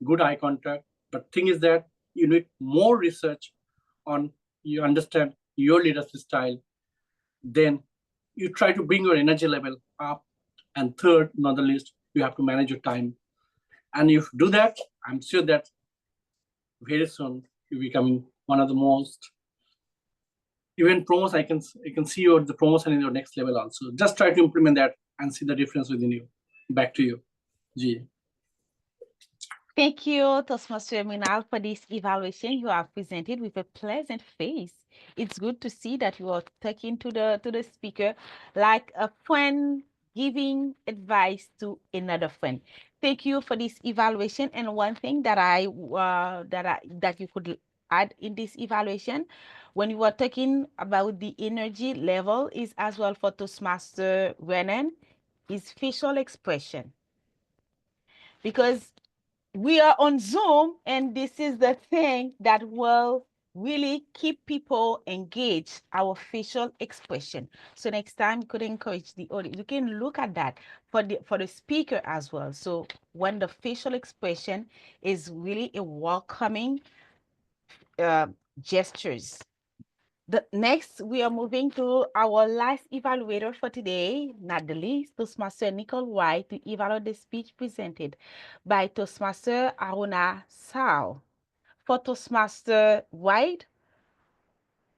good eye contact. But thing is that you need more research on you understand your leadership style. Then you try to bring your energy level up. And third, not the least, you have to manage your time. And if you do that, I'm sure that very soon you're becoming one of the most even promos. I can see your the promotion in your next level also. Just try to implement that and see the difference within you. Back to you, G. Thank you, Toastmaster Minal, for this evaluation you have presented with a pleasant face. It's good to see that you are talking to the speaker like a friend giving advice to another friend. Thank you for this evaluation. And one thing that that you could add in this evaluation, when you were talking about the energy level, is as well for Toastmaster Renan, is facial expression. Because we are on Zoom, and this is the thing that will really keep people engaged, our facial expression. So next time, you could encourage the audience. You can look at that for the speaker as well. So when the facial expression is really a welcoming gestures. The next, we are moving to our last evaluator for today, not the least, Toastmaster Nicole White, to evaluate the speech presented by Toastmaster Arouna Sal. For Toastmaster White,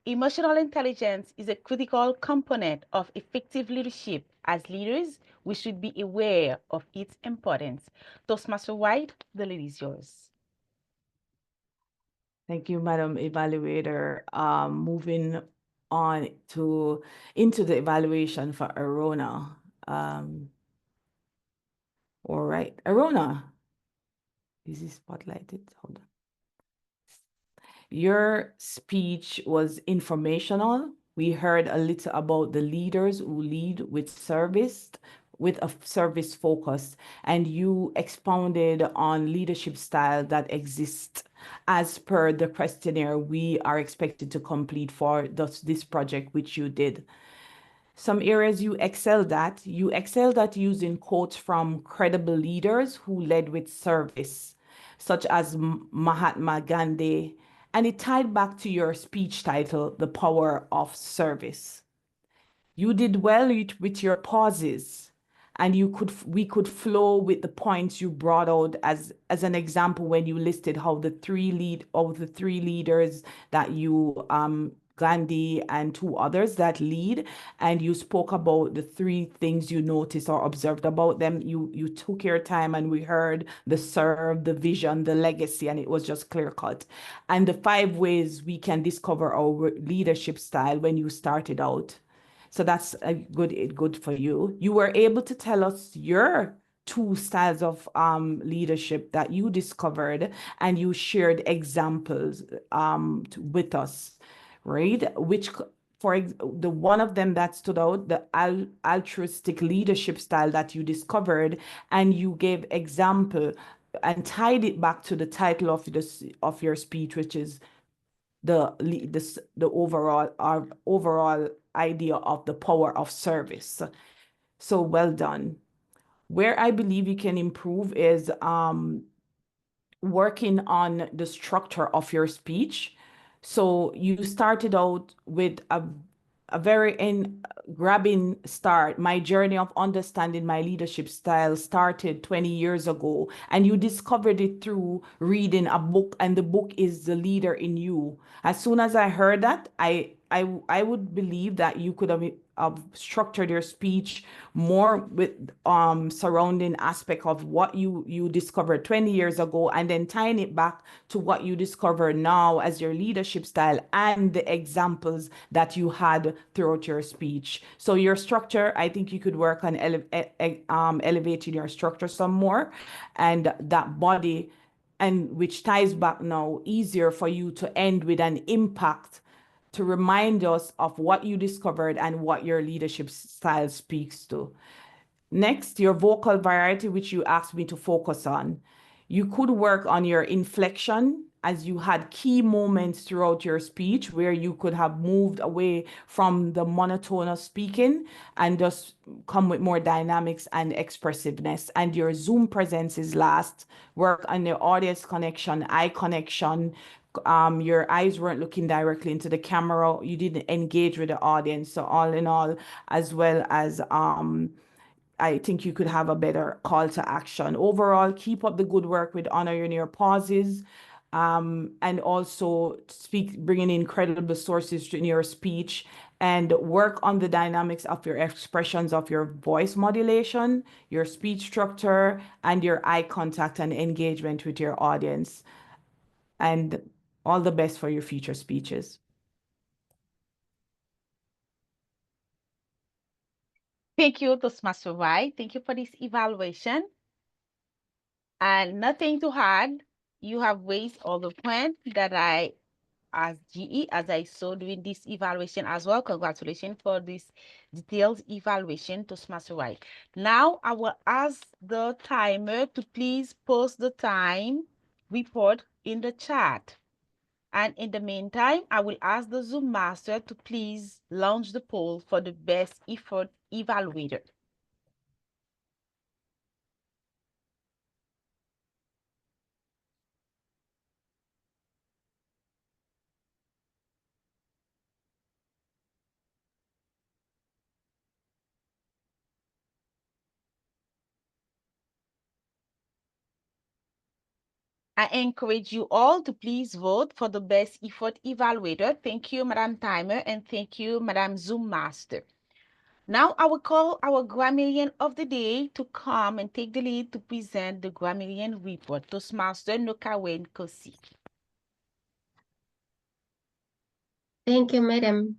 emotional intelligence is a critical component of effective leadership. As leaders, we should be aware of its importance. Toastmaster White, the lead is yours. Thank you, Madam Evaluator. Moving on into the evaluation for Arouna. All right, Arouna. Is this spotlighted? Hold on. Your speech was informational. We heard a little about the leaders who lead with a service focus, and you expounded on leadership style that exists as per the questionnaire we are expected to complete for this project, which you did. Some areas you excelled at. You excelled at using quotes from credible leaders who led with service, such as Mahatma Gandhi, and it tied back to your speech title, The Power of Service. You did well with your pauses, and we could flow with the points you brought out as an example when you listed how the three leaders that you Gandhi and two others that lead, and you spoke about the three things you noticed or observed about them. You took your time, and we heard the serve, the vision, the legacy, and it was just clear cut. And the 5 ways we can discover our leadership style when you started out. So that's a good for you. You were able to tell us your 2 styles of leadership that you discovered, and you shared examples with us, right? Which, the one of them that stood out, the altruistic leadership style that you discovered, and you gave example and tied it back to the title of your speech, which is the overall idea of the power of service. So well done. Where I believe you can improve is working on the structure of your speech. So you started out with a very grabbing start. My journey of understanding my leadership style started 20 years ago, and you discovered it through reading a book, and the book is The Leader in You. As soon as I heard that, I would believe that you could have structured your speech more with surrounding aspect of what you discovered 20 years ago, and then tying it back to what you discover now as your leadership style and the examples that you had throughout your speech. So your structure, I think you could work on elevating your structure some more, and that body, and which ties back now easier for you to end with an impact, to remind us of what you discovered and what your leadership style speaks to. Next, your vocal variety, which you asked me to focus on. You could work on your inflection, as you had key moments throughout your speech where you could have moved away from the monotonous speaking and just come with more dynamics and expressiveness. And your Zoom presence is last. Work on your audience connection, eye connection. Your eyes weren't looking directly into the camera. You didn't engage with the audience. So all in all, as well as I think you could have a better call to action. Overall, keep up the good work with honoring your pauses, and also bringing in credible sources in your speech, and work on the dynamics of your expressions of your voice modulation, your speech structure, and your eye contact and engagement with your audience. And all the best for your future speeches. Thank you, Toastmaster White. Thank you for this evaluation. And nothing to add. You have raised all the points that I, as GE, as I saw doing this evaluation as well. Congratulations for this detailed evaluation, Toastmaster White. Now I will ask the timer to please post the time report in the chat. And in the meantime, I will ask the Zoom master to please launch the poll for the best effort evaluator. I encourage you all to please vote for the best effort evaluator. Thank you, Madam Timer, and thank you, Madam Zoom Master. Now I will call our Grammarian of the day to come and take the lead to present the Grammarian report. Toastmaster Nokawen Kosi. Thank you, Madam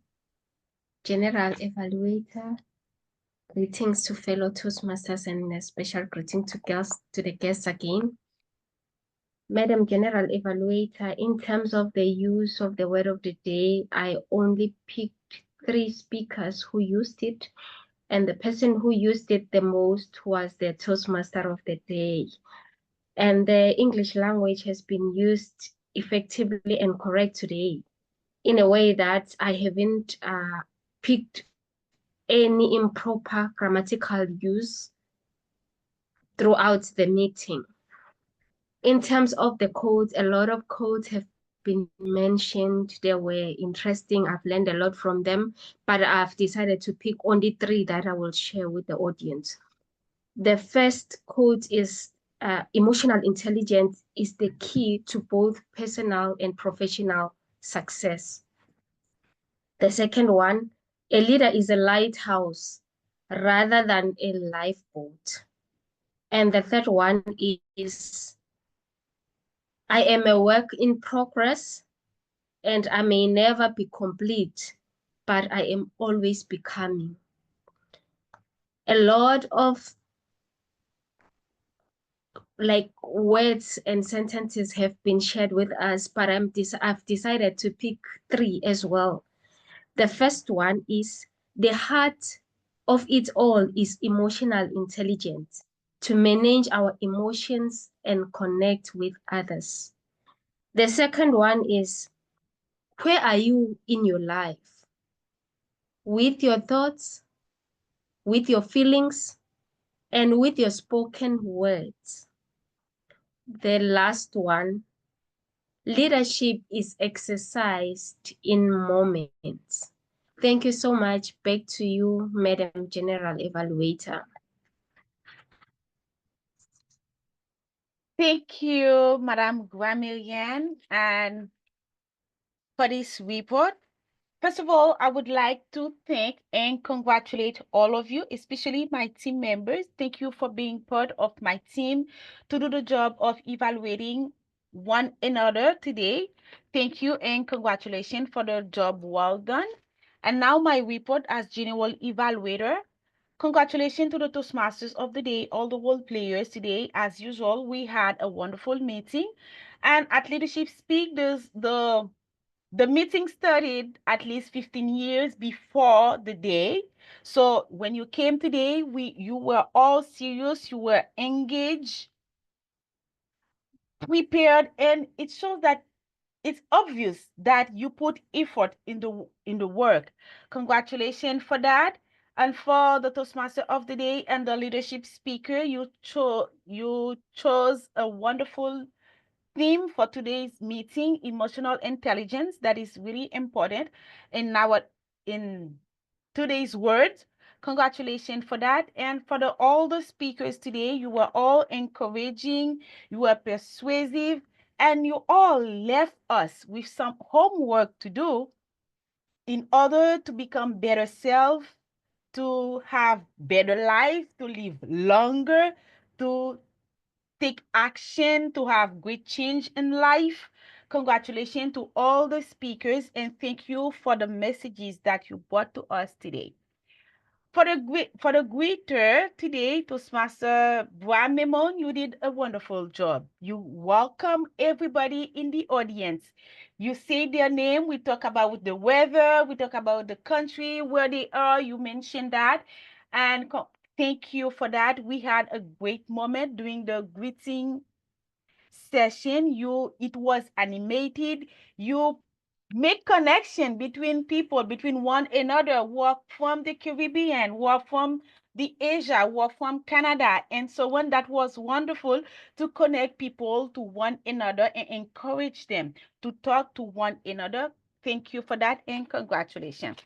General Evaluator. Greetings to fellow Toastmasters, and a special greeting to the guests again. Madam General Evaluator, in terms of the use of the word of the day, I only picked 3 speakers who used it, and the person who used it the most was the Toastmaster of the day. And the English language has been used effectively and correct today, in a way that I haven't picked any improper grammatical use throughout the meeting. In terms of the codes, a lot of codes have been mentioned. They were interesting. I've learned a lot from them, but I've decided to pick only 3 that I will share with the audience. The first code is emotional intelligence is the key to both personal and professional success. The second one, a leader is a lighthouse rather than a lifeboat. And the third one is, I am a work in progress and I may never be complete, but I am always becoming. A lot of words and sentences have been shared with us, but I've decided to pick 3 as well. The first one is, the heart of it all is emotional intelligence, to manage our emotions and connect with others. The second one is, where are you in your life? With your thoughts, with your feelings, and with your spoken words. The last one, leadership is exercised in moments. Thank you so much. Back to you, Madam General Evaluator. Thank you, Madam Guamilian, and for this report. First of all, I would like to thank and congratulate all of you, especially my team members. Thank you for being part of my team to do the job of evaluating one another today. Thank you and congratulations for the job well done. And now my report as General Evaluator. Congratulations to the Toastmasters of the day, all the role players today. As usual, we had a wonderful meeting. And at Leadership Speak, the meeting started at least 15 years before the day. So when you came today, you were all serious, you were engaged, prepared, and it shows that it's obvious that you put effort in the work. Congratulations for that. And for the Toastmaster of the day and the leadership speaker, you chose a wonderful theme for today's meeting, emotional intelligence. That is really important in today's words. Congratulations for that. And for all the speakers today, you were all encouraging, you were persuasive, and you all left us with some homework to do in order to become better self, to have better life, to live longer, to take action, to have great change in life. Congratulations to all the speakers, and thank you for the messages that you brought to us today. For the greeter today, Toastmaster Memon, you did a wonderful job. You welcome everybody in the audience. You say their name. We talk about the weather. We talk about the country, where they are. You mentioned that. And thank you for that. We had a great moment during the greeting session. It was animated. You make connection between people, between one another, who are from the Caribbean, who are from the Asia, who are from Canada, and so on. That was wonderful to connect people to one another and encourage them to talk to one another. Thank you for that and congratulations.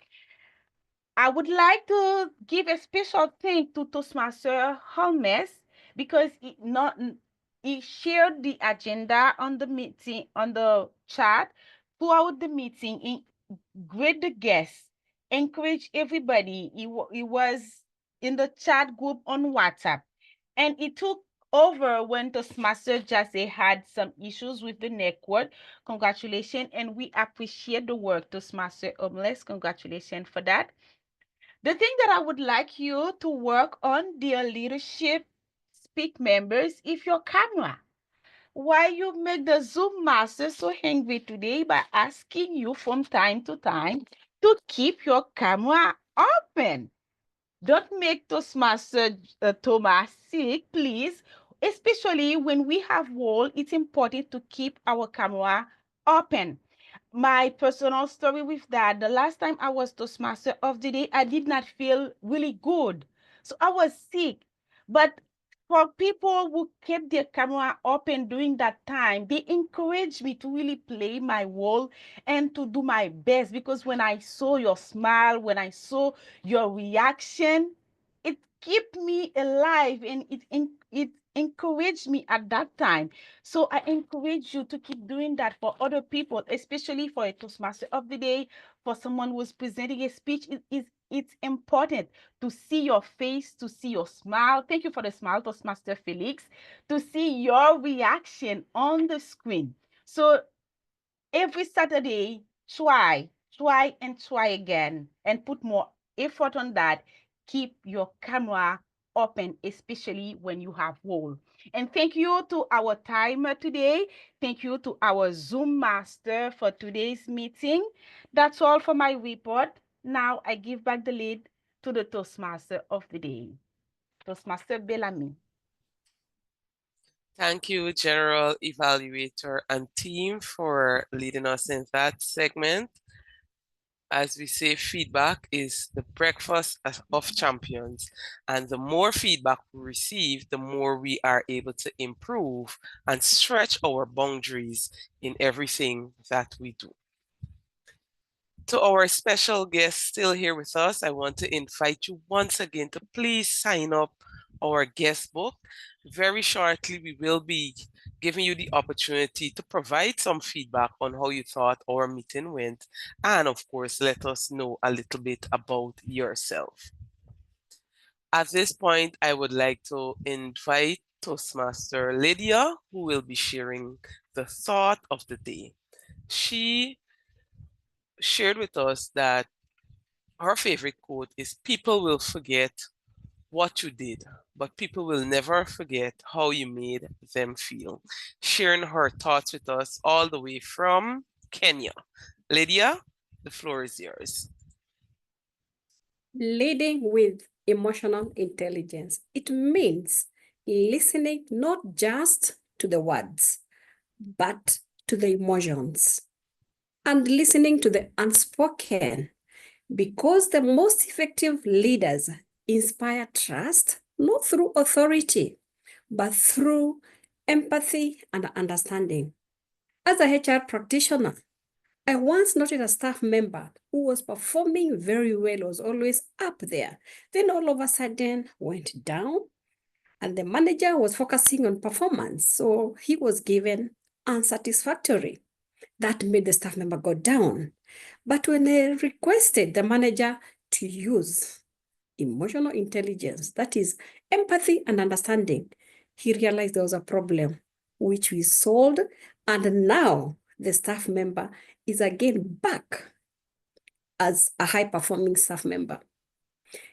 I would like to give a special thank to Toastmaster Holmes because he shared the agenda on the meeting, on the chat throughout the meeting, greet the guests, encourage everybody. He was in the chat group on WhatsApp, and he took over when Toastmaster Jase had some issues with the network. Congratulations, and we appreciate the work, Toastmaster Holmes. Congratulations for that. The thing that I would like you to work on, dear leadership speak members, is your camera. Why you make the Zoom master so angry today by asking you from time to time to keep your camera open. Don't make Toastmaster Thomas sick, please. Especially when we have wall, it's important to keep our camera open. My personal story with that, the last time I was Toastmaster of the day, I did not feel really good. So I was sick. But for people who kept their camera open during that time, they encouraged me to really play my role and to do my best, because when I saw your smile, when I saw your reaction, it keep me alive, and it encouraged me at that time. So I encourage you to keep doing that for other people, especially for a Toastmaster of the day, for someone who's presenting a speech. It's important to see your face, to see your smile. Thank you for the smile, Toastmaster Felix, to see your reaction on the screen. So every Saturday, try and try again, and put more effort on that. Keep your camera open, especially when you have role. And thank you to our timer today. Thank you to our Zoom master for today's meeting. That's all for my report. Now I give back the lead to the Toastmaster of the day, Toastmaster Bellamy. Thank you, General Evaluator and team, for leading us in that segment. As we say, feedback is the breakfast of champions, and the more feedback we receive, the more we are able to improve and stretch our boundaries in everything that we do. To our special guest still here with us, I want to invite you once again to please sign up our guest book. Very shortly, we will be giving you the opportunity to provide some feedback on how you thought our meeting went, and of course, let us know a little bit about yourself. At this point, I would like to invite Toastmaster Lydia, who will be sharing the thought of the day. She shared with us that her favorite quote is, "People will forget what you did, but people will never forget how you made them feel." Sharing her thoughts with us all the way from Kenya. Lydia, the floor is yours. Leading with emotional intelligence. It means listening not just to the words, but to the emotions, and listening to the unspoken, because the most effective leaders inspire trust, not through authority, but through empathy and understanding. As a HR practitioner, I once noted a staff member who was performing very well, was always up there. Then all of a sudden went down, and the manager was focusing on performance. So he was given unsatisfactory. That made the staff member go down. But when they requested the manager to use emotional intelligence, that is empathy and understanding, he realized there was a problem, which we solved. And now the staff member is again back as a high-performing staff member.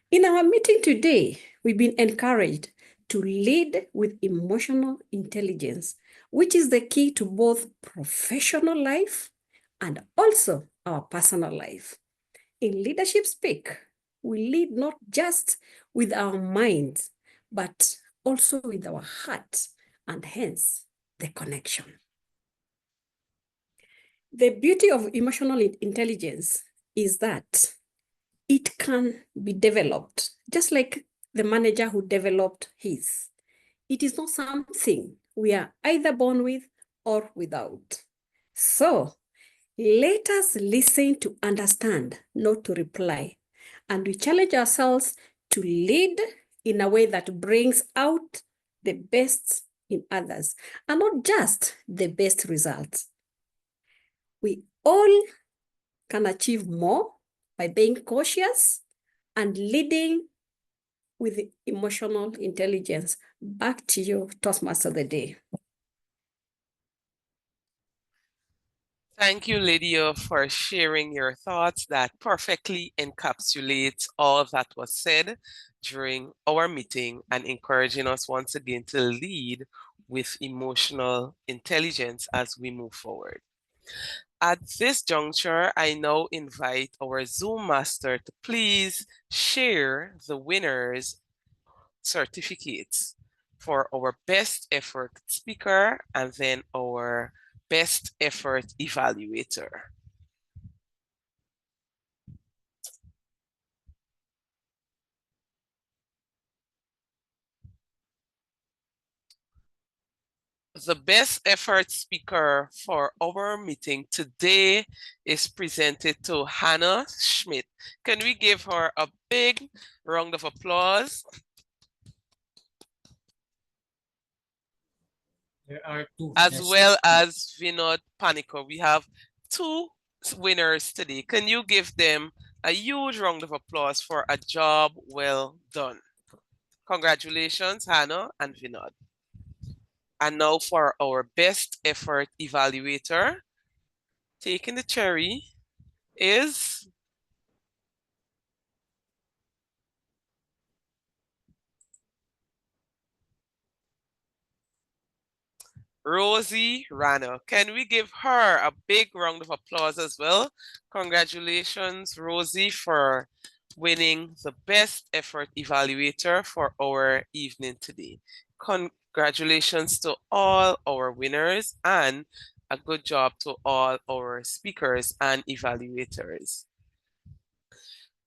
In our meeting today, we've been encouraged to lead with emotional intelligence, which is the key to both professional life and also our personal life. In leadership speak, we lead not just with our minds, but also with our hearts, and hence the connection. The beauty of emotional intelligence is that it can be developed, just like the manager who developed his. It is not something we are either born with or without. So let us listen to understand, not to reply. And we challenge ourselves to lead in a way that brings out the best in others, and not just the best results. We all can achieve more by being cautious and leading with emotional intelligence. Back to you, Toastmaster of the day. Thank you, Lydia, for sharing your thoughts. That perfectly encapsulates all that was said during our meeting, and encouraging us once again to lead with emotional intelligence as we move forward. At this juncture, I now invite our Zoom master to please share the winners' certificates for our best effort speaker and then our best effort evaluator. The best effort speaker for our meeting today is presented to Hannah Schmidt. Can we give her a big round of applause? There are two as well as Vinod Panicker. We have two winners today. Can you give them a huge round of applause for a job well done? Congratulations, Hannah and Vinod. And now for our best effort evaluator, taking the cherry is Rozy Rana. Can we give her a big round of applause as well? Congratulations, Rozy, for winning the best effort evaluator for our evening today. Congratulations to all our winners and a good job to all our speakers and evaluators.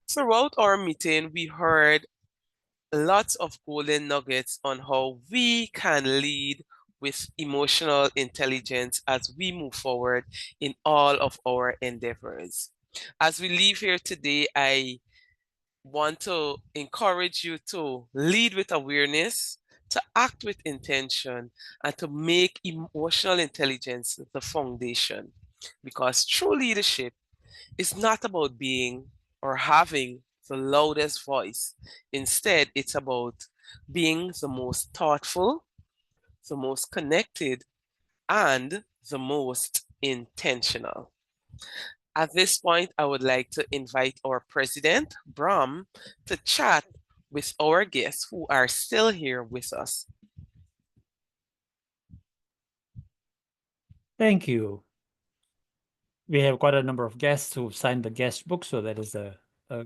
Throughout our meeting, we heard lots of golden nuggets on how we can lead with emotional intelligence as we move forward in all of our endeavors. As we leave here today, I want to encourage you to lead with awareness, to act with intention, and to make emotional intelligence the foundation. Because true leadership is not about being or having the loudest voice. Instead, it's about being the most thoughtful, the most connected, and the most intentional. At this point, I would like to invite our president, Bram, to chat with our guests who are still here with us. Thank you. We have quite a number of guests who've signed the guest book, so that is a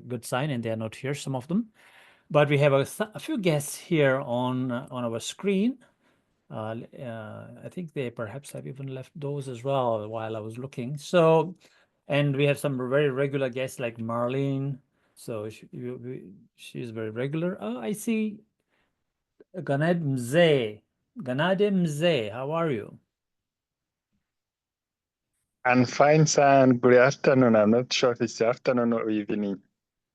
good sign, and they are not here, some of them. But we have a few guests here on our screen. I think they perhaps have even left those as well while I was looking. So, and we have some very regular guests like Marlene. So she's very regular. Oh, I see Ganad Mzee. Ganade Mzee, how are you? I'm fine, sir, and good afternoon. I'm not sure if it's afternoon or evening.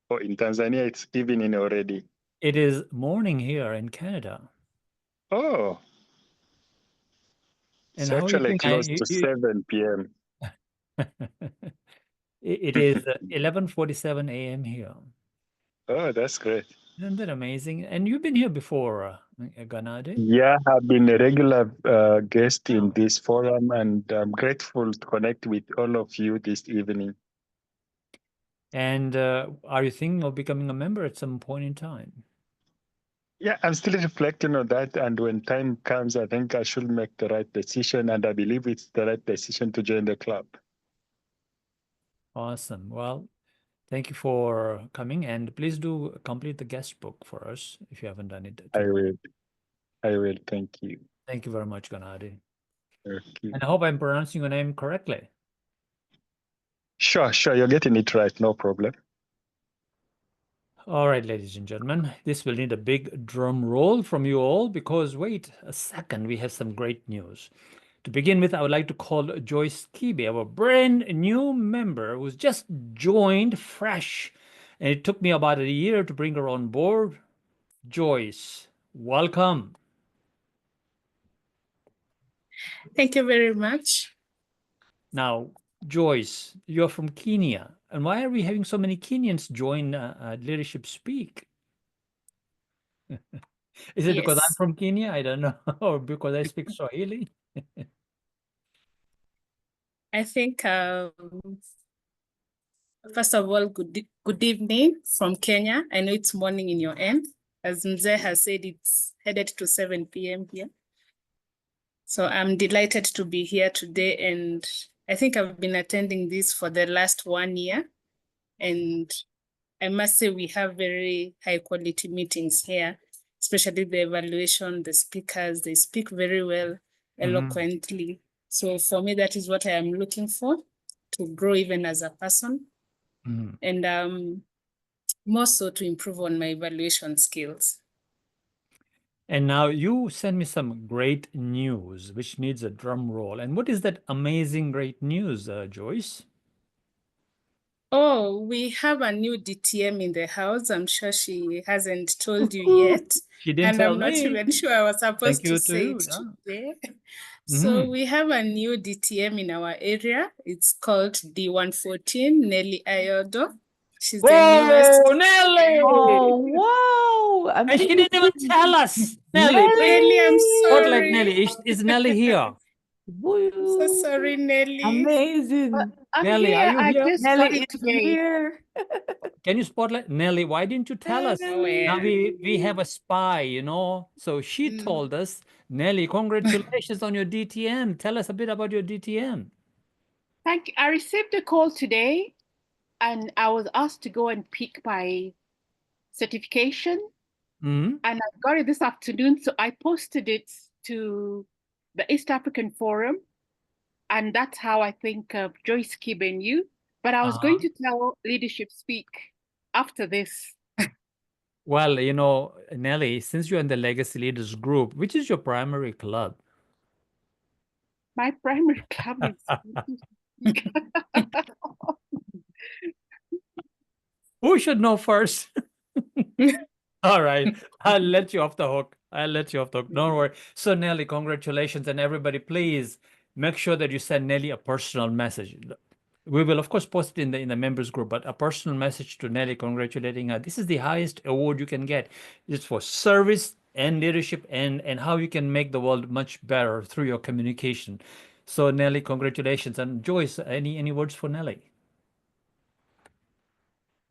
Oh, in Tanzania, it's evening already. It is morning here in Canada. Oh, And it's how are you actually doing? close to 7 p.m. It is 11:47 a.m. here. Oh, that's great. Isn't that amazing? And you've been here before, Ganade? Yeah, I've been a regular guest in this forum, and I'm grateful to connect with all of you this evening. And are you thinking of becoming a member at some point in time? Yeah, I'm still reflecting on that, and when time comes, I think I should make the right decision, and I believe it's the right decision to join the club. Awesome. Well, thank you for coming, and please do complete the guest book for us if you haven't done it. I will. I will. Thank you. Thank you very much, Ganade. Thank you. And I hope I'm pronouncing your name correctly. Sure, you're getting it right. No problem. All right, ladies and gentlemen, this will need a big drum roll from you all because wait a second, we have some great news. To begin with, I would like to call Joyce Kibe, our brand new member who's just joined fresh. And it took me about a year to bring her on board. Joyce, welcome. Thank you very much. Now, Joyce, you're from Kenya. And why are we having so many Kenyans join Leadership Speak? Is it because I'm from Kenya? I don't know. Or because I speak Swahili? I think, first of all, good evening from Kenya. I know it's morning in your end. As Mzee has said, it's headed to 7 p.m. here. So I'm delighted to be here today. And I think I've been attending this for the last 1 year. And I must say we have very high quality meetings here, especially the evaluation, the speakers, they speak very well, eloquently. So for me, that is what I am looking for, to grow even as a person. And more so to improve on my evaluation skills. And now you send me some great news, which needs a drum roll. And what is that amazing great news, Joyce? Oh, we have a new DTM in the house. I'm sure she hasn't told you yet. She didn't and tell I'm not me. even sure I was supposed Thank you to say you. it today. So we have a new DTM in our area. It's called D114, Nelly Ayodo. She's the newest. Whoa, Nelly! Oh, wow. And she didn't even tell us. Nelly, Nelly, I'm spotlight sorry. Nelly. Is Nelly here? I'm so sorry, Nelly. Amazing. I'm Nelly, here. are you I here? just Nelly got it is today. here. Can you spotlight Nelly? Why didn't you tell us? Oh, Now yeah. we have a spy, you know. So she told us, Nelly, congratulations on your DTM. Tell us a bit about your DTM. Thank you. I received a call today and I was asked to go and pick my certification. Mm-hmm. And I got it this afternoon. So I posted it to the East African Forum. And that's how I think Joyce Kiben you. But I was going to tell Leadership Speak after this. Well, you know, Nelly, since you're in the Legacy Leaders group, which is your primary club? My primary club is Who should know first? All right, I'll let you off the hook. I'll let you off the hook. Don't worry. So, Nelly, congratulations. And everybody, please make sure that you send Nelly a personal message. We will, of course, post it in the members group, but a personal message to Nelly congratulating her. This is the highest award you can get. It's for service and leadership and how you can make the world much better through your communication. So, Nelly, congratulations. And Joyce, any words for Nelly?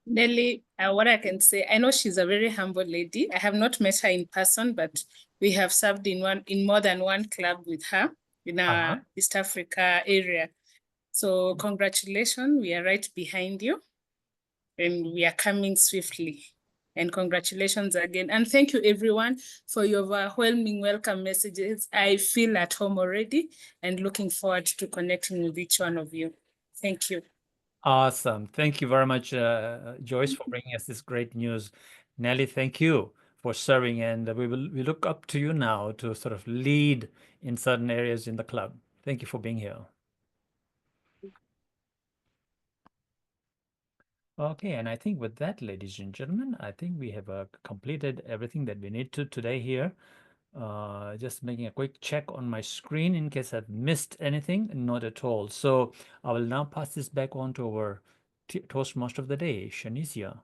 Nelly, what I can say, I know she's a very humble lady. I have not met her in person, but we have served in more than one club with her in our East Africa area. So congratulations, we are right behind you and we are coming swiftly. And congratulations again. And thank you everyone for your overwhelming welcome messages. I feel at home already and looking forward to connecting with each one of you. Thank you. Awesome. Thank you very much, Joyce, for bringing us this great news. Nelly, thank you for serving, and we look up to you now to sort of lead in certain areas in the club. Thank you for being here. Okay, and I think with that, ladies and gentlemen, I think we have completed everything that we need to today here. Just making a quick check on my screen in case I've missed anything. Not at all. So I will now pass this back on to our Toastmaster of the day, Shanicia.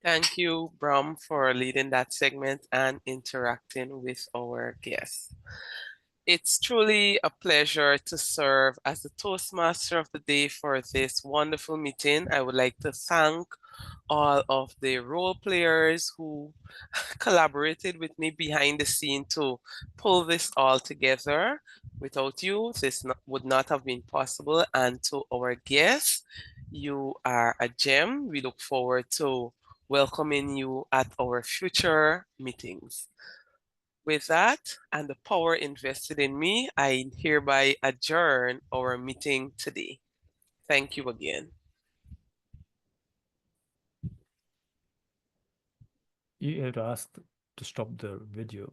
Thank you, Bram, for leading that segment and interacting with our guests. It's truly a pleasure to serve as the Toastmaster of the day for this wonderful meeting. I would like to thank all of the role players who collaborated with me behind the scene to pull this all together. Without you, this would not have been possible. And to our guests, you are a gem. We look forward to welcoming you at our future meetings. With that and the power invested in me, I hereby adjourn our meeting today. Thank you again. You have to ask to stop the video.